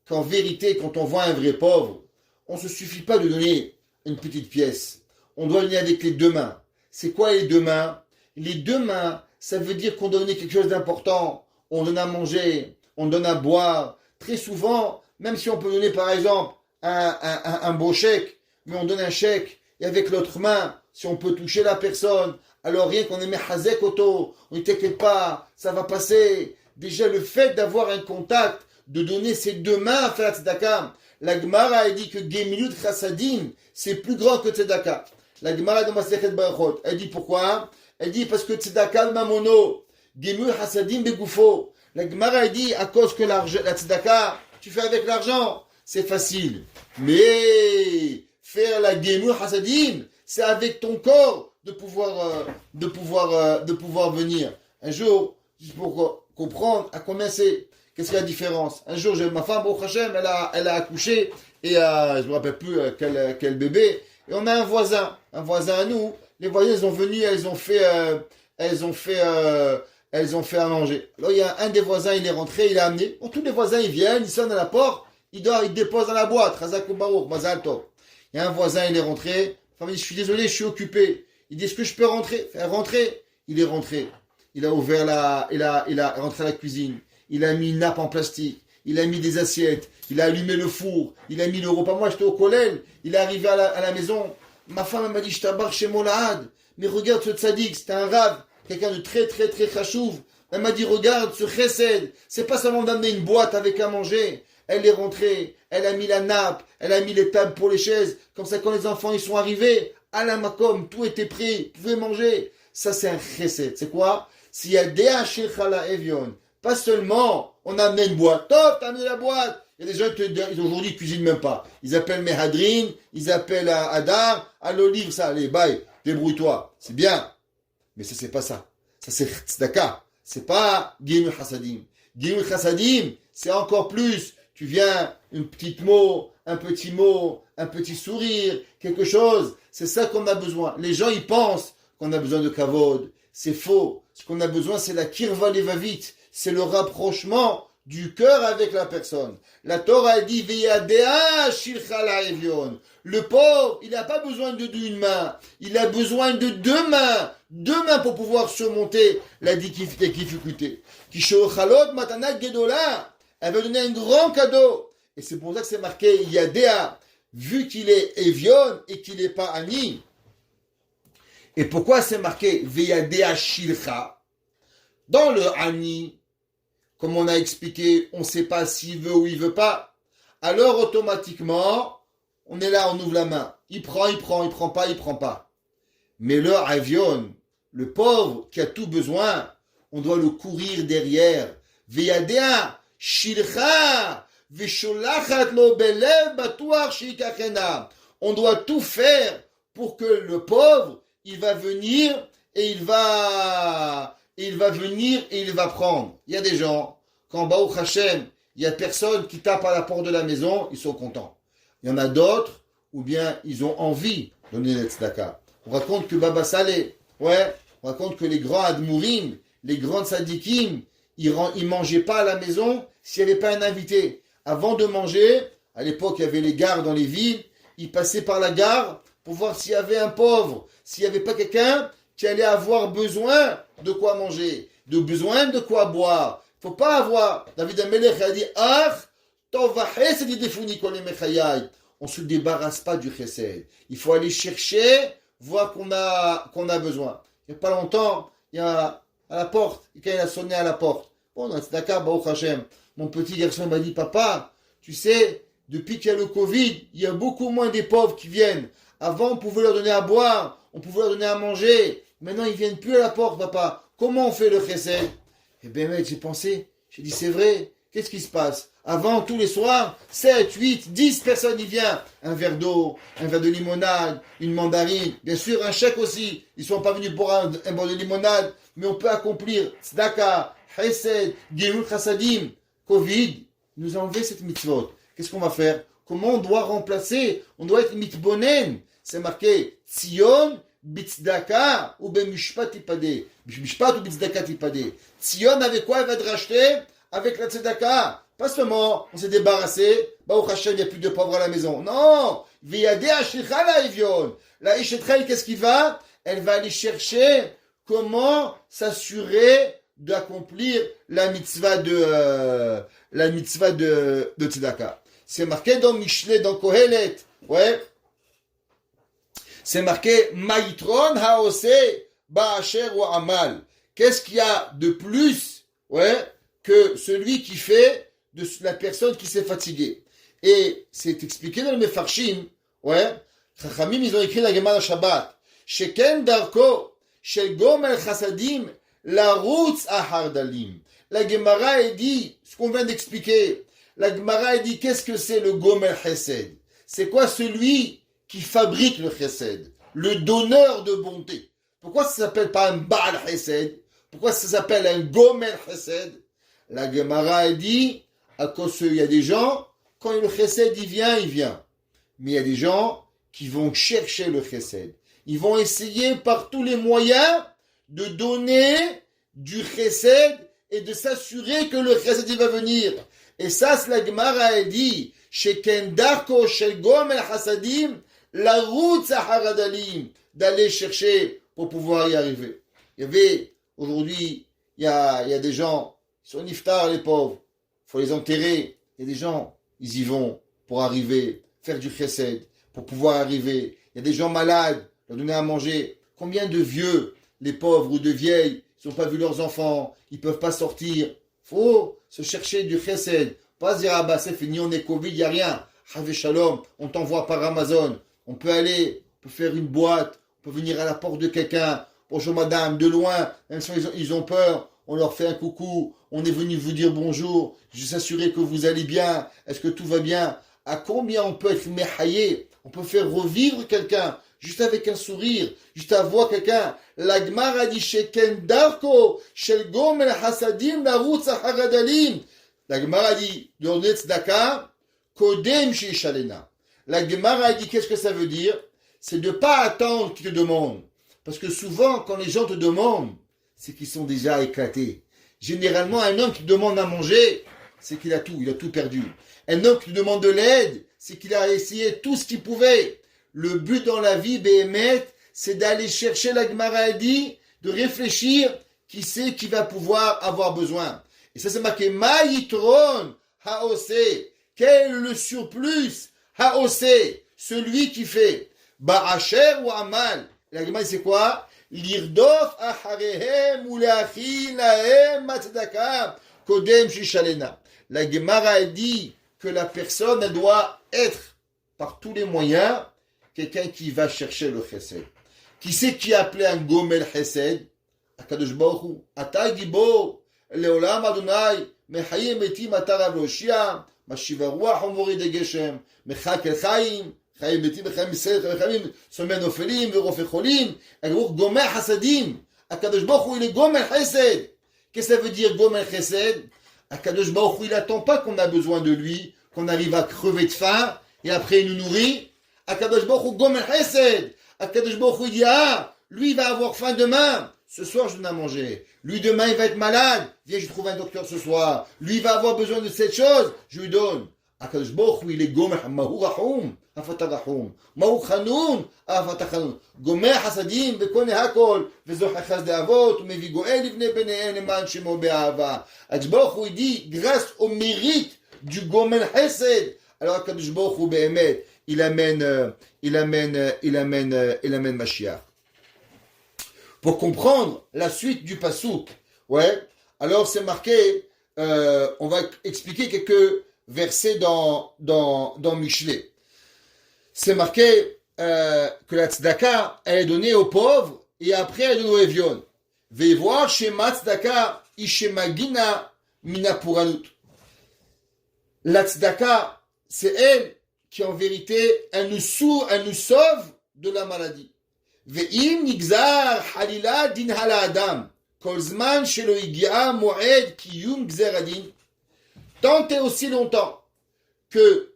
qu'en vérité, quand on voit un vrai pauvre, on ne se suffit pas de donner une petite pièce. On doit donner avec les deux mains. C'est quoi les deux mains? Les deux mains, ça veut dire qu'on donne quelque chose d'important. On donne à manger, on donne à boire. Très souvent, même si on peut donner par exemple un beau chèque, mais on donne un chèque et avec l'autre main, si on peut toucher la personne, alors rien qu'on aimait Hazek Oto, on ne t'inquiète pas, ça va passer. Déjà le fait d'avoir un contact, de donner ses deux mains à faire la tzedaka. La Gemara a dit que Gemilut Chassadim, c'est plus grand que tzedaka. La Gemara de Masechet Barachot, elle dit pourquoi? Elle dit parce que tzedaka le mamono, Gemilut Chassadim begoufo. La Gemara a dit à cause que la tzedaka, tu fais avec l'argent, c'est facile. Mais faire la Gemilut Chassadim, c'est avec ton corps de pouvoir venir. Un jour, juste pour comprendre à combien c'est, qu'est-ce qu'il y a la différence. Un jour, ma femme, au Hachem, elle a accouché, et je ne me rappelle plus quel bébé, et on a un voisin à nous. Les voisins, ils sont venus, elles ont fait à manger. Alors, il y a un des voisins, il est rentré, il a amené. Bon, tous les voisins, ils viennent, ils sonnent à la porte, ils déposent dans la boîte. Razak Baruch, Mazal Tov. Il y a un voisin, il est rentré. La femme dit, je suis désolé, je suis occupé. Il dit, est-ce que je peux rentrer? Faire rentrer. Il est rentré. Il a ouvert il a rentré à la cuisine. Il a mis une nappe en plastique. Il a mis des assiettes. Il a allumé le four. Il a mis le repas. Moi, j'étais au collège. Il est arrivé à la maison. Ma femme, elle m'a dit, je t'abarque chez Molahad. Mais regarde ce tzaddik, c'était un rave. Quelqu'un de très, très, très chachouv. Elle m'a dit, regarde ce chesed. C'est pas seulement d'amener une boîte avec à manger. Elle est rentrée. Elle a mis la nappe. Elle a mis les tables pour les chaises. Comme ça, quand les enfants, ils sont arrivés, à la makom, tout était prêt. Vous pouvez manger. Ça, c'est un chesed. C'est quoi? S'il y a des hachircha la evion, pas seulement on a amené une boîte, top, t'as amené la boîte. Il y a des gens qui aujourd'hui ils cuisinent même pas. Ils appellent Mehadrin, ils appellent Adar, à l'olive, ça, allez, bye, débrouille-toi. C'est bien. Mais ça, c'est pas ça. Ça, c'est tzedaka. C'est pas Gimul Chassadim. Gimul Chassadim, c'est encore plus. Tu viens, un petit mot, un petit sourire, quelque chose. C'est ça qu'on a besoin. Les gens, ils pensent qu'on a besoin de kavod. C'est faux. Ce qu'on a besoin, c'est la kirva levavit. C'est le rapprochement du cœur avec la personne. La Torah dit Veyadea shilcha la evion. Le pauvre, il n'a pas besoin d'une main. Il a besoin de deux mains. Deux mains pour pouvoir surmonter la difficulté. Kishochalot matana gedola. Elle veut donner un grand cadeau. Et c'est pour ça que c'est marqué Yadea. Vu qu'il est evion et qu'il n'est pas ani. Et pourquoi c'est marqué Veyadea Shilcha? Dans le Ani, comme on a expliqué, on ne sait pas s'il veut ou il veut pas. Alors automatiquement, on est là, on ouvre la main. Il prend pas. Mais le Avion, le pauvre qui a tout besoin, on doit le courir derrière. Veyadea Shilcha Visholachat lo belev batuach shikachena. On doit tout faire pour que le pauvre il va venir et il va prendre. Il y a des gens, quand Baruch Hashem, il y a personne qui tape à la porte de la maison, ils sont contents. Il y en a d'autres, ou bien ils ont envie de donner les tzedaka. On raconte que Baba Saleh, ouais, on raconte que les grands Admourim, les grands Tzadikim, ils mangeaient pas à la maison s'il n'y avait pas un invité. Avant de manger, à l'époque, il y avait les gares dans les villes, ils passaient par la gare pour voir s'il y avait un pauvre, s'il n'y avait pas quelqu'un qui allait avoir besoin de quoi manger, de besoin de quoi boire. Il ne faut pas avoir, David Amelech a dit, on ne se débarrasse pas du chesed. Il faut aller chercher, voir qu'on a besoin. Il n'y a pas longtemps, il y a à la porte, quand il a sonné à la porte. Bon, dans le tzedaka, Baruch Hashem, mon petit garçon m'a dit, papa, tu sais, depuis qu'il y a le Covid, il y a beaucoup moins des pauvres qui viennent. Avant, on pouvait leur donner à boire, on pouvait leur donner à manger. Maintenant, ils ne viennent plus à la porte, papa. Comment on fait le chesed? Eh bien, mec, j'ai pensé, j'ai dit, c'est vrai. Qu'est-ce qui se passe? Avant, tous les soirs, 7, 8, 10 personnes y viennent. Un verre d'eau, un verre de limonade, une mandarine. Bien sûr, un chèque aussi. Ils ne sont pas venus pour un verre de limonade. Mais on peut accomplir tzedaka, chesed, gemut chassadim. Covid nous a enlevé cette mitzvot. Qu'est-ce qu'on va faire? Comment on doit remplacer? On doit être mitbonen. C'est marqué Tzion bitzdaka ou bemishpat tipade. Mishpat ou bitzdaka tipade. Tzion avec quoi elle va être rachetée? Avec la tzedaka. Pas seulement on s'est débarrassé, Baruch Hashem, il n'y a plus de pauvres à la maison. Non! Viyade ashlicha la evion. La ishetrel, qu'est-ce qu'il va? Elle va aller chercher comment s'assurer d'accomplir la mitzvah de tzedaka. C'est marqué dans Mishlei, dans Kohelet. Ouais. C'est marqué Maïtron haose ba'asher wa amal. Qu'est-ce qu'il y a de plus, ouais, que celui qui fait de la personne qui s'est fatiguée? Et c'est expliqué dans le Mefarshim, ouais. Chachamim, ils ont écrit la Gemara Shabbat. Sheken darko shel gomel chassadim la routz ahardalim. La Gemara est dit, ce qu'on vient d'expliquer, la Gemara est dit, qu'est-ce que c'est le gomel chesed? C'est quoi celui qui fabrique le chesed? Le donneur de bonté. Pourquoi ça s'appelle pas un Baal chesed? Pourquoi ça s'appelle un gomel chesed? La Gemara a dit, à cause qu'il y a des gens, quand le chesed il vient. Mais il y a des gens qui vont chercher le chesed. Ils vont essayer par tous les moyens de donner du chesed et de s'assurer que le chesed il va venir. Et ça, c'est la Gemara a dit, Sheken darko shel gomel hasadim, la route saharadalim, d'aller chercher pour pouvoir y arriver. Il y avait, aujourd'hui, il y a des gens, ils sont niftar, les pauvres, il faut les enterrer. Il y a des gens, ils y vont pour arriver, faire du chesed, pour pouvoir arriver. Il y a des gens malades, leur donner à manger. Combien de vieux, les pauvres ou de vieilles, ils n'ont pas vu leurs enfants, ils ne peuvent pas sortir. Il faut se chercher du chesed. Pas se dire, ah bah c'est fini, on est Covid, il n'y a rien. Havé Shalom, on t'envoie par Amazon. On peut aller, on peut faire une boîte, on peut venir à la porte de quelqu'un. Bonjour madame, de loin, même si ils ont peur, on leur fait un coucou. On est venu vous dire bonjour, je veux s'assurer que vous allez bien. Est-ce que tout va bien? À combien on peut être méhaillé? On peut faire revivre quelqu'un, juste avec un sourire, juste à voir quelqu'un. La Gemara dit, Sheken darko, shel gomel hasadim, la route saharadalim. La Gemara dit, donner tzedaka, kodem sheishalena. La Gemara dit, qu'est-ce que ça veut dire? C'est de ne pas attendre qu'ils te demandent. Parce que souvent, quand les gens te demandent, c'est qu'ils sont déjà éclatés. Généralement, un homme qui demande à manger, c'est qu'il a tout perdu. Un homme qui demande de l'aide, c'est qu'il a essayé tout ce qu'il pouvait. Le but dans la vie, Béhémet, c'est d'aller chercher la Gemara dit, de réfléchir qui c'est qui va pouvoir avoir besoin. Et ça, c'est marqué Maïtron Haose. Quel est le surplus? Haose, celui qui fait. Ba'asher ou Amal. La Gemara, c'est quoi? L'irdof acharehem ou le'achin lahem matzedaka kodem shishalena. La Gemara dit que la personne, elle doit être, par tous les moyens, quelqu'un qui va chercher le chesed. Qui c'est qui a appelé un gomel chesed? Akadosh Baruch Hu. Ata gibor leolam Adonai mechayim metim ata rav Hoshia mashiva ruach umorid geshem mechak el chaim חיים מתים וחיים ישראל, חיים סומי נופלים ורופא חולים. הגבוך גומר חסדים. הקדוש ברוך הוא il est גומר חסד. Qu'est-ce que ça veut dire גומר חסד? הקדוש ברוך הוא il attend pas qu'on a besoin de lui, qu'on arrive à crever de faim et après il nous nourrit. הקדוש ברוך הוא גומר חסד. Akadosh Baruch Hu, il dit, ah, lui, il va avoir faim demain. Ce soir, je donne à manger. Lui, demain, il va être malade. Viens, je trouve un docteur ce soir. Lui, il va avoir besoin de cette chose. Je lui donne. Akadosh Baruch Hu, il est gomer, mahu rahum, afata rahum. Mahu chanun, afata chanun. Gomer hasadim, bekone hakol, vezoch achaz de avot, mevi goel ivne benehem, leman shemo be'ahava. Akadosh Baruch Hu, il dit, grâce au mérite du gomer hesed. Alors, Akadosh Baruch Hu, be'emet, il amène Mashiach. Pour comprendre la suite du pasouk, ouais, alors c'est marqué, on va expliquer quelques versets dans Michelet. C'est marqué que la tzedaka, elle est donnée aux pauvres et après elle est donnée aux évion. Vevoir shema tzedaka ishema gina mina puranut. La tzedaka, c'est elle qui en vérité, elle nous sauve de la maladie. Ve'im nigzar halila din hala adam, kol zman shelo higia moed kiyum gzer adin. Tant et aussi longtemps que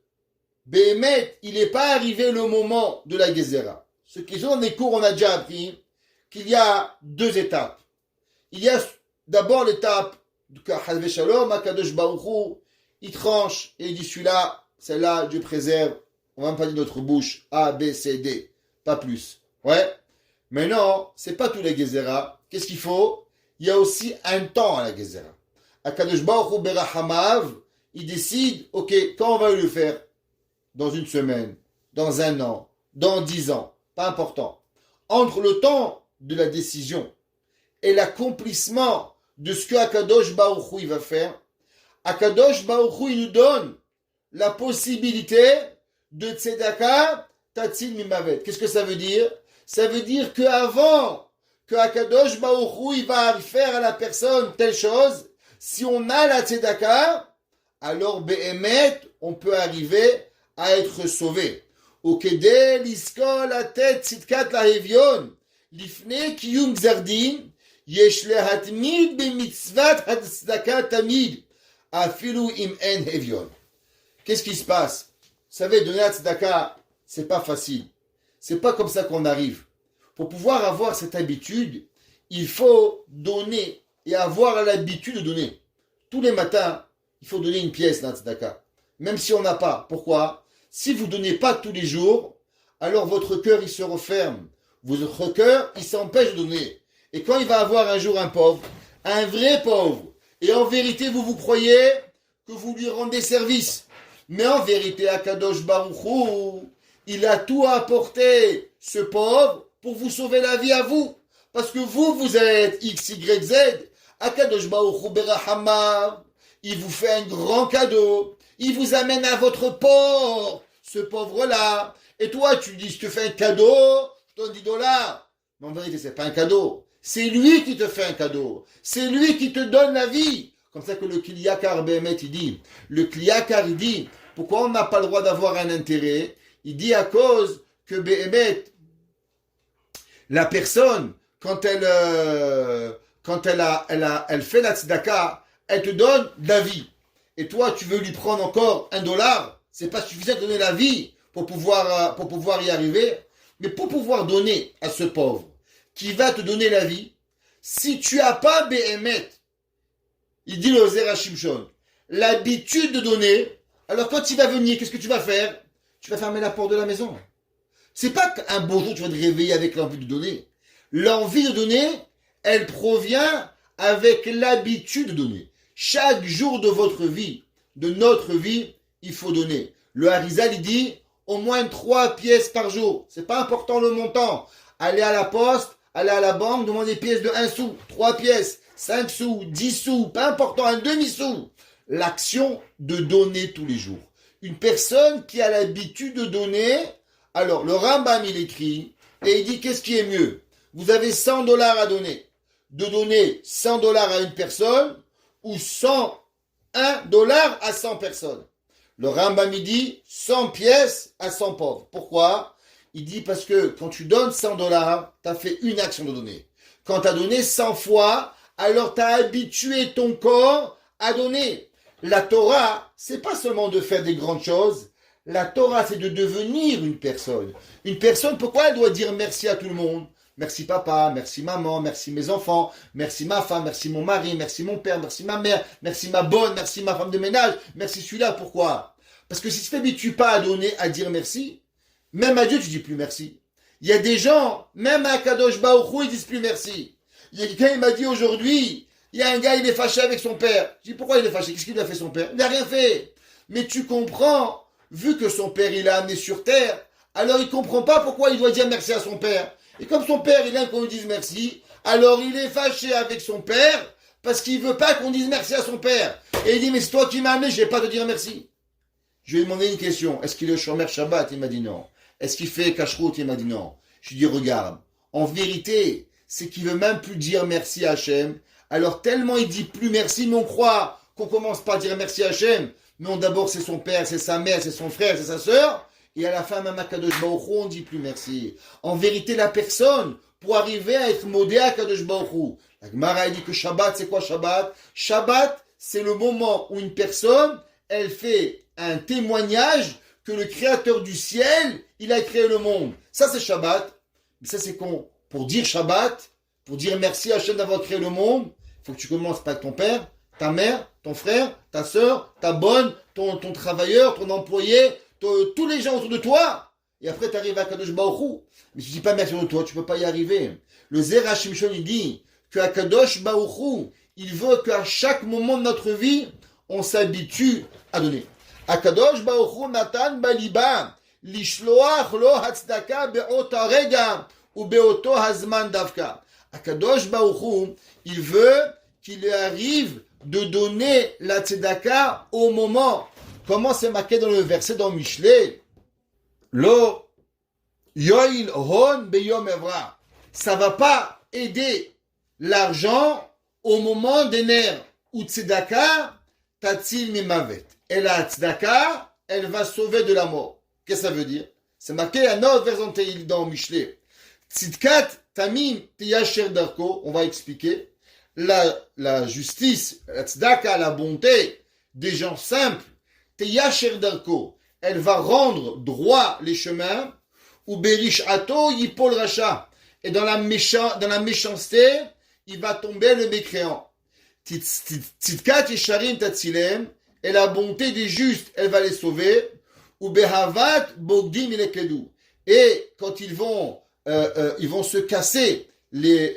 Béhémet, il n'est pas arrivé le moment de la Gezerah. Ce qui sont dans les cours, on a déjà appris qu'il y a deux étapes. Il y a d'abord l'étape du Halve Shalom, Akadosh Baruch Hu, il tranche et il dit celui-là, celle-là, Dieu préserve, on va même pas dire notre bouche, A, B, C, D, pas plus. Ouais. Mais non, c'est pas tous les Gezerah. Qu'est-ce qu'il faut? Il y a aussi un temps à la Gezerah. Akadosh Baruch Hu Berachamav, il décide, ok, quand on va le faire? Dans une semaine, dans un an, dans 10 ans, pas important. Entre le temps de la décision et l'accomplissement de ce que Akadosh Baruch Hu il va faire, Akadosh Baruch Hu il nous donne la possibilité de tzedaka tatzil mimavet. Qu'est-ce que ça veut dire? Ça veut dire qu'avant que Akadosh Baruch Hu il va faire à la personne telle chose, si on a la tzedaka, alors Be'emet, on peut arriver à être sauvé. Ukede liskol atet tzidkat lahevion, lifne kiyum gzardin, yesh lehatmid b'mitzvat hatzedaka tamid, afilu im en hevion. Qu'est-ce qui se passe? Vous savez, donner la tzedaka, c'est pas facile. C'est pas comme ça qu'on arrive. Pour pouvoir avoir cette habitude, il faut donner et avoir l'habitude de donner. Tous les matins, il faut donner une pièce dans la tzedaka. Même si on n'a pas. Pourquoi? Si vous ne donnez pas tous les jours, alors votre cœur, il se referme. Votre cœur, il s'empêche de donner. Et quand il va avoir un jour un pauvre, un vrai pauvre, et en vérité, vous croyez que vous lui rendez service. Mais en vérité, Akadosh Baruch Hu, il a tout apporté, ce pauvre, pour vous sauver la vie à vous. Parce que vous êtes X, Y, Z. Akadosh Baruch Hu Berachamav, il vous fait un grand cadeau. Il vous amène à votre port, ce pauvre-là. Et toi, tu dis, je te fais un cadeau, je te donne 10 dollars. Mais en vérité, c'est pas un cadeau. C'est lui qui te fait un cadeau. C'est lui qui te donne la vie. Comme ça que le Kliyakar Behemet, il dit. Le Kliyakar, il dit, pourquoi on n'a pas le droit d'avoir un intérêt? Il dit à cause que Behemet, la personne, quand elle fait la tzedaka, elle te donne de la vie. Et toi, tu veux lui prendre encore $1, c'est pas suffisant de donner la vie pour pouvoir y arriver. Mais pour pouvoir donner à ce pauvre qui va te donner la vie, si tu n'as pas Behemet, il dit le Zera Shimshon, l'habitude de donner, alors quand il va venir, qu'est-ce que tu vas faire? Tu vas fermer la porte de la maison. C'est pas qu'un beau jour tu vas te réveiller avec l'envie de donner. L'envie de donner, elle provient avec l'habitude de donner. Chaque jour de votre vie, de notre vie, il faut donner. Le Harizal, il dit au moins 3 pièces par jour. C'est pas important le montant. Allez à la poste, allez à la banque, demandez des pièces de 1 sou, 3 pièces, 5 sous, 10 sous, pas important, un demi-sou. L'action de donner tous les jours. Une personne qui a l'habitude de donner, alors le Rambam il écrit, et il dit qu'est-ce qui est mieux? Vous avez $100 à donner. De donner $100 à une personne, ou $101 à 100 personnes. Le Rambam il dit 100 pièces à 100 pauvres. Pourquoi? Il dit parce que quand tu donnes $100, tu as fait une action de donner. Quand tu as donné 100 fois, alors tu as habitué ton corps à donner. La Torah, c'est pas seulement de faire des grandes choses. La Torah, c'est de devenir une personne. Une personne, pourquoi elle doit dire merci à tout le monde? Merci papa, merci maman, merci mes enfants, merci ma femme, merci mon mari, merci mon père, merci ma mère, merci ma bonne, merci ma femme de ménage, merci celui-là. Pourquoi? Parce que si tu t'habitues pas à donner, à dire merci, même à Dieu, tu dis plus merci. Il y a des gens, même à Kadosh Baruch Hu, ils disent plus merci. Il y a quelqu'un qui m'a dit aujourd'hui, il y a un gars, il est fâché avec son père. Je dis, pourquoi il est fâché? Qu'est-ce qu'il a fait son père? Il n'a rien fait. Mais tu comprends, vu que son père, il l'a amené sur terre, alors il comprend pas pourquoi il doit dire merci à son père. Et comme son père, il aime qu'on lui dise merci, alors il est fâché avec son père, parce qu'il veut pas qu'on dise merci à son père. Et il dit, mais c'est toi qui m'as amené, je vais pas te dire merci. Je lui ai demandé une question. Est-ce qu'il est Shomer Shabbat? Il m'a dit non. Est-ce qu'il fait Kashrut? Il m'a dit non. Je lui ai dit, regarde, en vérité, c'est qu'il veut même plus dire merci à Hachem. Alors tellement il dit plus merci, mais on croit qu'on commence par dire merci à Hachem. Non, d'abord c'est son père, c'est sa mère, c'est son frère, c'est sa sœur. Et à la fin, même à Kadosh Baruch Hu, on dit plus merci. En vérité, la personne, pour arriver à être modé à Kadosh Baruch Hu, la Gemara a dit que Shabbat, c'est quoi Shabbat? Shabbat, c'est le moment où une personne, elle fait un témoignage que le créateur du ciel, il a créé le monde. Ça, c'est Shabbat. Mais ça, c'est con. Pour dire Shabbat, pour dire merci à Hachem d'avoir créé le monde, il faut que tu commences par ton père, ta mère, ton frère, ta sœur, ta bonne, ton travailleur, ton employé, tous les gens autour de toi. Et après, tu arrives à Kadosh Baruch Hu. Mais si tu dis pas merci de toi, tu peux pas y arriver. Le Zera Shimshon, il dit que à Kadosh Baruch Hu, il veut qu'à chaque moment de notre vie, on s'habitue à donner. Akadosh Baruch Hu natan baliba lishloach lo hatzdaka be'ot harega ou be'oto hazman davka. Akadosh Baruch Hu, il veut qu'il lui arrive de donner la tzedaka au moment. Comment c'est marqué dans le verset dans Mishlei? Lo yoil hon beyom evra. Ça va pas aider l'argent au moment des nerfs. Ou tzedaka tatzil mimavet. Et la tzedaka, elle va sauver de la mort. Qu'est-ce que ça veut dire? C'est marqué à notre verset dans Mishlei. Tzidkat tamim tiyasher darko. On va expliquer. La justice, la tzedaka, la bonté des gens simples, tiyasher darko, elle va rendre droit les chemins, ou berish ato yipol racha, et dans la méchanceté, il va tomber le mécréant. Tzidkat yesharim tatzilem, et la bonté des justes, elle va les sauver, ou behavat bogdim ilekedu, et quand ils vont se casser les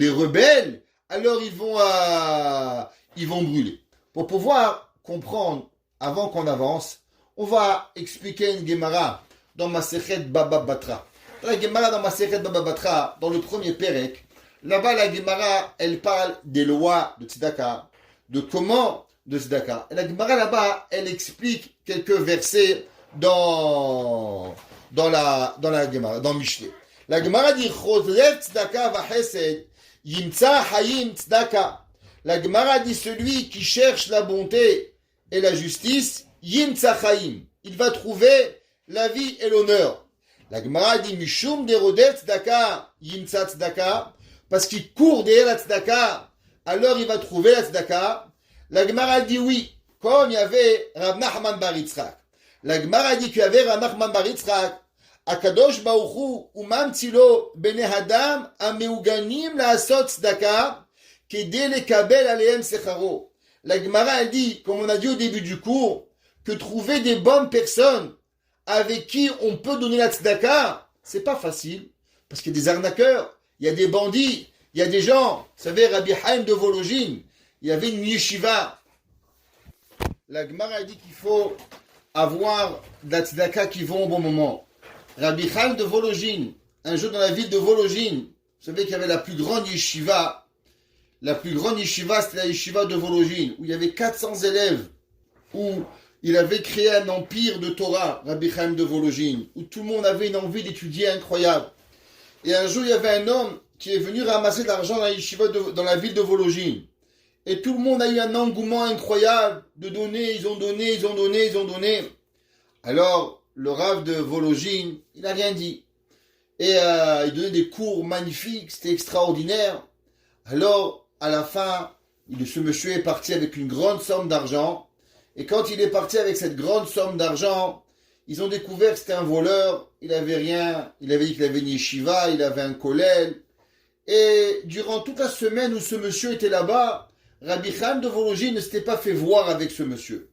rebelles, alors ils vont brûler. Pour pouvoir comprendre, avant qu'on avance, on va expliquer une Gemara dans Masechet Baba Batra. La Gemara dans Masechet Baba Batra, dans le premier Pérec, là-bas la Gemara, elle parle des lois de Tzedaka, de comment de Tzedaka. Et la Gemara là-bas, elle explique quelques versets dans la Gemara, dans Mishlei. La Gemara dit Chodlev Tzedaka vachesed Yimtza Hayim Tzedaka. La Gemara dit celui qui cherche la bonté et la justice, Yimtza Hayim. Il va trouver la vie et l'honneur. La Gemara dit Mishum Derodev Tzedaka Yimtza Tzedaka. Parce qu'il court derrière la Tzedaka, alors il va trouver la Tzedaka. La Gemara dit oui, comme il y avait Rav Nachman bar Yitzchak. La Gemara dit qu'il y avait Rav Nachman bar Yitzchak. Akadosh Baruch Hu umamtzilo bnei adam ameuganim laasot tzedaka kedei lekabel alehem secharo. La Gemara a dit, comme on a dit au début du cours, que trouver des bonnes personnes avec qui on peut donner la tzedaka, c'est pas facile, parce qu'il y a des arnaqueurs, il y a des bandits, il y a des gens. Vous savez, Rabbi Haim de Vologine, il y avait une yeshiva. La Gemara a dit qu'il faut avoir de la tzedaka qui vont au bon moment. Rabbi Haim de Vologine, un jour dans la ville de Vologine, vous savez qu'il y avait la plus grande yeshiva. La plus grande yeshiva, c'était la yeshiva de Vologine, où il y avait 400 élèves, où il avait créé un empire de Torah, Rabbi Haim de Vologine, où tout le monde avait une envie d'étudier incroyable. Et un jour, il y avait un homme qui est venu ramasser de l'argent dans la yeshiva dans la ville de Vologine. Et tout le monde a eu un engouement incroyable de donner, ils ont donné. Alors, le Rav de Vologine, il n'a rien dit. Et il donnait des cours magnifiques, c'était extraordinaire. Alors, à la fin, ce monsieur est parti avec une grande somme d'argent. Et quand il est parti avec cette grande somme d'argent, ils ont découvert que c'était un voleur, il avait rien, il avait dit qu'il avait une yeshiva, il avait un kollel. Et durant toute la semaine où ce monsieur était là-bas, Rabbi Chaim de Vologine ne s'était pas fait voir avec ce monsieur.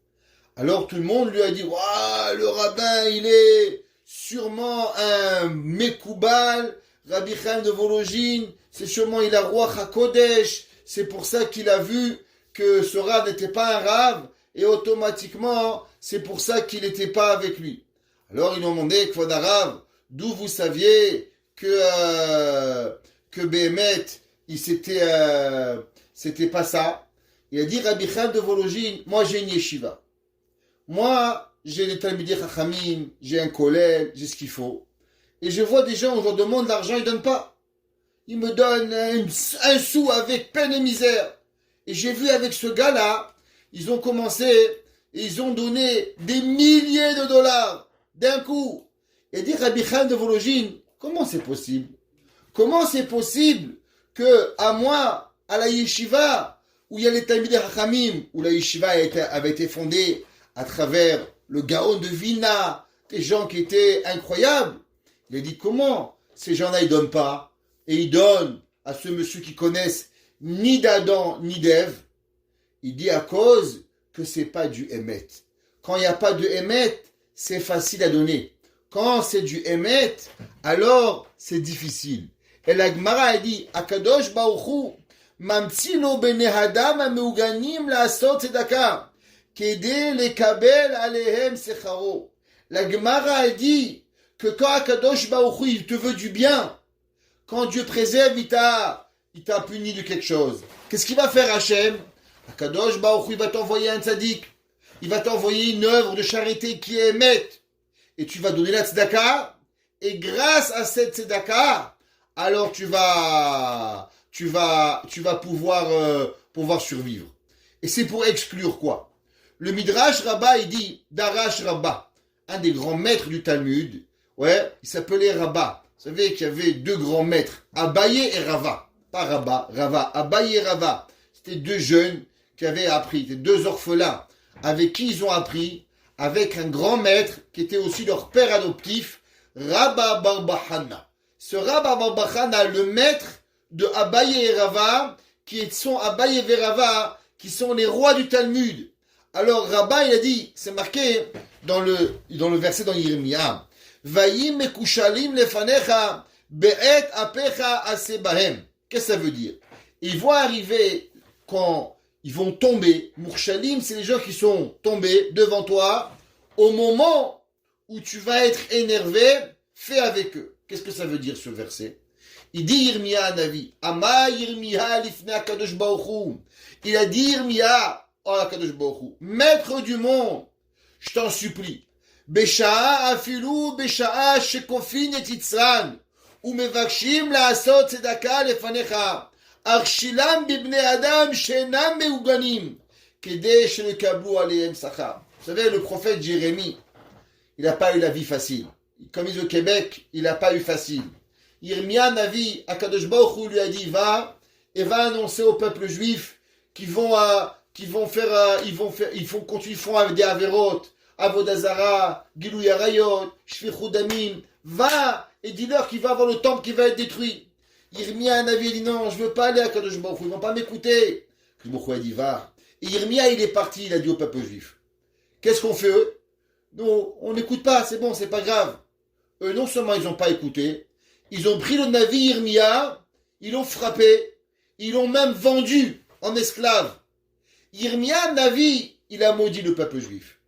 Alors tout le monde lui a dit, waouh, le rabbin, il est sûrement un Mekoubal, Rabbi Chaim de Vologine, c'est sûrement il a roi HaKodesh, c'est pour ça qu'il a vu que ce rav n'était pas un rav, et automatiquement, c'est pour ça qu'il n'était pas avec lui. Alors ils lui ont demandé, Kvod Harav, d'où vous saviez que Béhémet, c'était pas ça. Il a dit, Rabbi Chaim de Vologine, moi j'ai une yeshiva. Moi, j'ai les Talmidei Chachamim, j'ai un kollel, j'ai ce qu'il faut. Et je vois des gens où je leur demande l'argent, ils ne donnent pas. Ils me donnent un sou avec peine et misère. Et j'ai vu avec ce gars-là, ils ont commencé et ils ont donné des milliers de dollars d'un coup. Et dit Rabbi Chaim de Vologine, comment c'est possible? Comment c'est possible que à moi, à la yeshiva, où il y a les Talmidei Chachamim, où la yeshiva avait été fondée à travers le Gaon de Vilna, des gens qui étaient incroyables. Il a dit comment ces gens-là ils donnent pas et ils donnent à ce monsieur qui connaissent ni d'Adam ni d'Ève. Il dit à cause que c'est pas du Emet. Quand il n'y a pas de Emet, c'est facile à donner. Quand c'est du Emet, alors c'est difficile. Et la Gemara a dit Akadosh Baruch Hu mamtzi lo bnei adam hameuganim la'asot tzedaka. La Gemara a dit que quand Akadosh Baruch Hu, il te veut du bien, quand Dieu préserve, il t'a puni de quelque chose. Qu'est-ce qu'il va faire Hachem? Akadosh Baruch Hu, il va t'envoyer un tzaddik, il va t'envoyer une œuvre de charité qui est émette, et tu vas donner la tzedaka, et grâce à cette tzedaka, alors tu vas pouvoir survivre. Et c'est pour exclure quoi? Le Midrash Rabbah, il dit, Darash Rabbah, un des grands maîtres du Talmud, ouais, il s'appelait Rabbah. Vous savez qu'il y avait deux grands maîtres, Abaye et Rava. Pas Rabbah, Rava, Abaye et Rava. C'était deux jeunes qui avaient appris, c'était deux orphelins, avec qui ils ont appris, avec un grand maître, qui était aussi leur père adoptif, Rabba Barbahana. Ce Rabba Barbahana, le maître de Abaye et Rava, qui sont Abaye et Rava, qui sont les rois du Talmud. Alors Rabbah il a dit, c'est marqué dans le verset dans Yirmiyah, Vayim mekushalim lefanecha be'et apecha asebahem. Qu'est-ce que ça veut dire? Ils vont arriver quand ils vont tomber. Murshalim, c'est les gens qui sont tombés devant toi au moment où tu vas être énervé. Fais avec eux. Qu'est-ce que ça veut dire ce verset? Il dit Yirmiyah Navi, Ama Yirmiyah lifnei Akadosh Baruch Hu. Il a dit Yirmiyah, oh Akadosh Baruch Hu, maître du monde, je t'en supplie. Besha'a afilu besha'a shekofin et itzran, ou mevakshim la'asot tzedaka lefanecha, arshilam bibnei adam shenam meuganim, kedei shelekablu alehem sachar. Vous savez, le prophète Jérémie, il n'a pas eu la vie facile. Comme ils disent au Québec, il n'a pas eu facile. Yirmiyah Navi, Akadosh Baruch Hu lui a dit, va annoncer au peuple juif qu'ils vont continuer des averot, avodazara, gilou yarayot, shfichut damim. Va et dis-leur qu'il va avoir le temple qui va être détruit. Yirmiyah Navi dit non, je veux pas aller à Akadosh Baruch Hu, ils vont pas m'écouter. Akadosh Baruch Hu a dit va. Et Yirmiyah il est parti, il a dit au peuple juif, qu'est-ce qu'on fait eux? Non, on n'écoute pas, c'est bon, c'est pas grave. Eux non seulement ils n'ont pas écouté, ils ont pris le Navi Yirmiyah, ils l'ont frappé, ils l'ont même vendu en esclave. Yirmiyah Navi, il a maudit le peuple juif.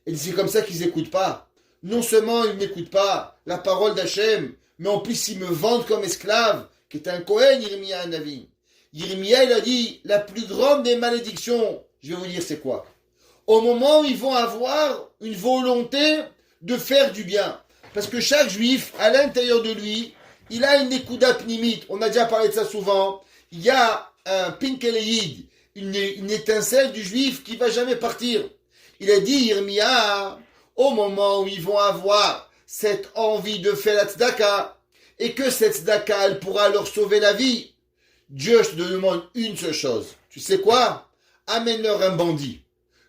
Et c'est comme ça qu'ils n'écoutent pas. Non seulement ils n'écoutent pas la parole d'Hachem, mais en plus ils me vendent comme esclave, qui est un Kohen, Yirmiyah Navi. Yirmiyah, il a dit, la plus grande des malédictions, je vais vous dire c'est quoi? Au moment où ils vont avoir une volonté de faire du bien. Parce que chaque juif, à l'intérieur de lui, il a une nekuda pnimit. On a déjà parlé de ça souvent. Il y a un pinkeleïd, une étincelle du juif qui va jamais partir. Il a dit, Yirmiyah, au moment où ils vont avoir cette envie de faire la tzedaka, et que cette tzedaka, elle pourra leur sauver la vie, Dieu te demande une seule chose. Tu sais quoi? Amène-leur un bandit.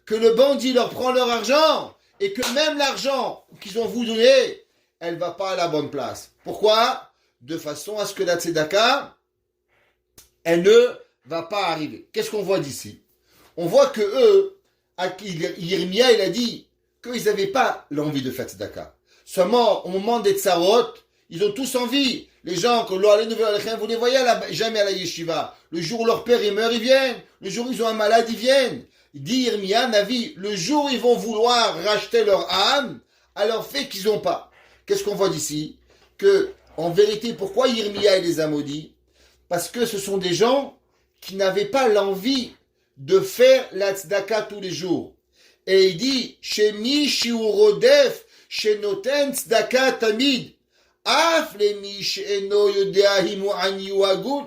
Que le bandit leur prend leur argent, et que même l'argent qu'ils ont vous donné, elle va pas à la bonne place. Pourquoi? De façon à ce que la tzedaka, elle ne va pas arriver. Qu'est-ce qu'on voit d'ici? On voit que eux, Yirmia, il a dit qu'ils n'avaient pas l'envie de faire tzedaka. Seulement, au moment des tsarot, ils ont tous envie. Les gens, que vous les voyez jamais à la yeshiva. Le jour où leur père il meurt, ils viennent. Le jour où ils ont un malade, ils viennent. Il dit Yirmia, Navi, le jour où ils vont vouloir racheter leur âme, alors fait qu'ils n'ont pas. Qu'est-ce qu'on voit d'ici? Que, en vérité, pourquoi Yirmia les a maudits? Parce que ce sont des gens qui n'avaient pas l'envie de faire la tzedaka tous les jours. Et il dit, Shemi shiurodef, shenoten tzedaka tamid, af lemi she'eno yodeahimu ani agul.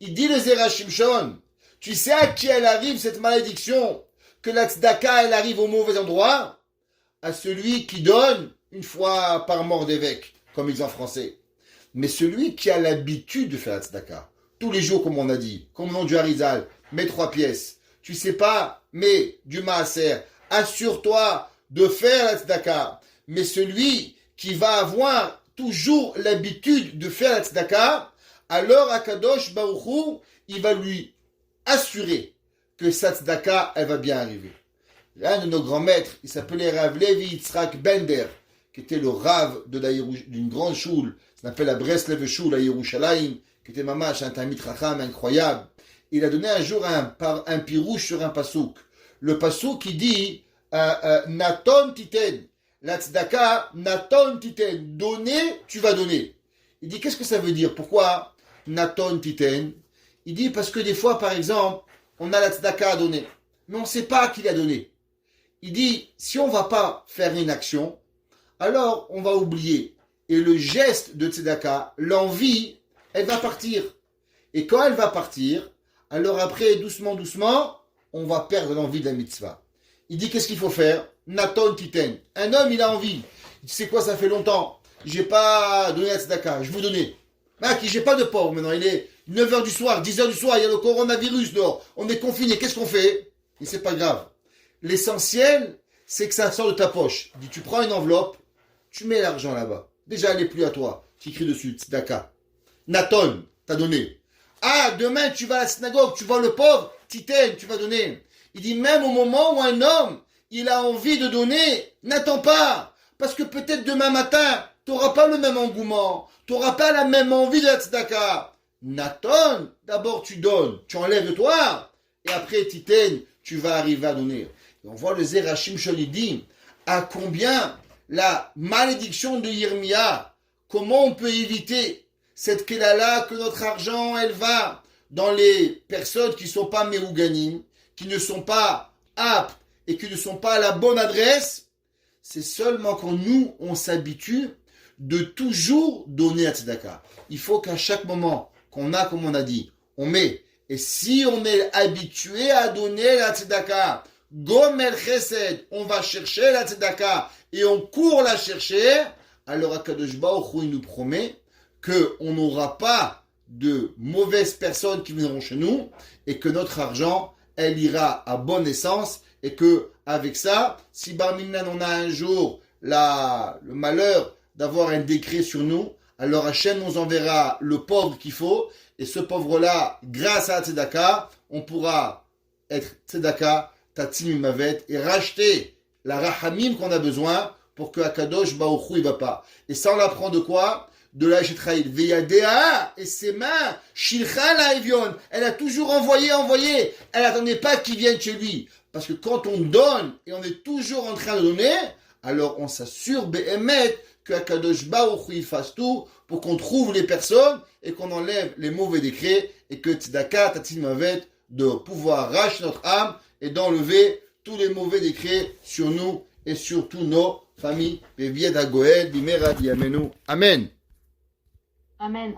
Il dit le Zera Shimshon, tu sais à qui elle arrive cette malédiction, que la tzedaka elle arrive au mauvais endroit? À celui qui donne une fois par mort d'évêque, comme ils disent en français. Mais celui qui a l'habitude de faire la tzedaka, tous les jours comme on a dit, comme au nom du Harizal, mets 3 pièces. Tu sais pas, mets du maaser. Assure-toi de faire la tzedaka. Mais celui qui va avoir toujours l'habitude de faire la tzedaka, alors Akadosh Baruch Hu, il va lui assurer que sa tzedaka, elle va bien arriver. L'un de nos grands maîtres, il s'appelait Rav Levi Yitzhak Bender, qui était le Rav d'une grande choule, ça s'appelle la Breslev Shul à Yerushalayim, qui était mamash, un Talmid Chacham incroyable. Il a donné un jour un pirouche sur un pasouk. Le pasouk qui dit Naton titen, la tzedaka, Naton titen, donner, tu vas donner. Il dit qu'est-ce que ça veut dire? Pourquoi Naton titen? Il dit parce que des fois, par exemple, on a la tzedaka à donner, mais on ne sait pas à qui l'a donné. Il dit si on ne va pas faire une action, alors on va oublier. Et le geste de tzedaka, l'envie, elle va partir. Et quand elle va partir, alors après, doucement, doucement, on va perdre l'envie de la mitzvah. Il dit qu'est-ce qu'il faut faire? Naton titen. Un homme, il a envie. Tu sais quoi, ça fait longtemps. J'ai pas donné la tzedaka. Je vous donnais. J'ai pas de pauvre maintenant. Il est 9h du soir, 10h du soir. Il y a le coronavirus dehors. On est confiné. Qu'est-ce qu'on fait? Et c'est pas grave. L'essentiel, c'est que ça sort de ta poche. Il dit, tu prends une enveloppe, tu mets l'argent là-bas. Déjà, elle n'est plus à toi. Tu écris dessus, tzedaka. Naton, t'as donné. Ah, demain, tu vas à la synagogue, tu vois le pauvre, titen, tu vas donner. Il dit, même au moment où un homme, il a envie de donner, n'attends pas. Parce que peut-être demain matin, tu n'auras pas le même engouement. Tu n'auras pas la même envie de la tzedaka. Naton, d'abord tu donnes, tu enlèves de toi. Et après, titen, tu vas arriver à donner. Et on voit le Zera Shimshon, il dit, à combien la malédiction de Yirmia, comment on peut éviter cette kelala que notre argent, elle va dans les personnes qui ne sont pas meouganim, qui ne sont pas aptes et qui ne sont pas à la bonne adresse, c'est seulement quand nous, on s'habitue de toujours donner à tzedaka. Il faut qu'à chaque moment qu'on a, comme on a dit, on met. Et si on est habitué à donner la tzedaka, gomer chesed, on va chercher la tzedaka et on court la chercher, alors Akadosh Baruch Hu, il nous promet qu'on n'aura pas de mauvaises personnes qui viendront chez nous et que notre argent, elle ira à bonne essence et que avec ça, si Bar Minan on a un jour le malheur d'avoir un décret sur nous, alors Hachem nous enverra le pauvre qu'il faut et ce pauvre-là, grâce à Tzedaka, on pourra être Tzedaka, Tatzim Mavet et racheter la Rahamim qu'on a besoin pour que Akadosh Baruch Hu, il va pas. Et ça on l'apprend de quoi? De la Shetraïl. Veyadea, et ses mains, Shilcha la Evion. Elle a toujours envoyé. Elle n'attendait pas qu'il vienne chez lui. Parce que quand on donne, et on est toujours en train de donner, alors on s'assure, Behemet, que Akadosh Baruch Hu fasse tout pour qu'on trouve les personnes et qu'on enlève les mauvais décrets et que Tzedaka, Tatzim Mavet, de pouvoir racheter notre âme et d'enlever tous les mauvais décrets sur nous et sur tous nos familles. Amen. Amen.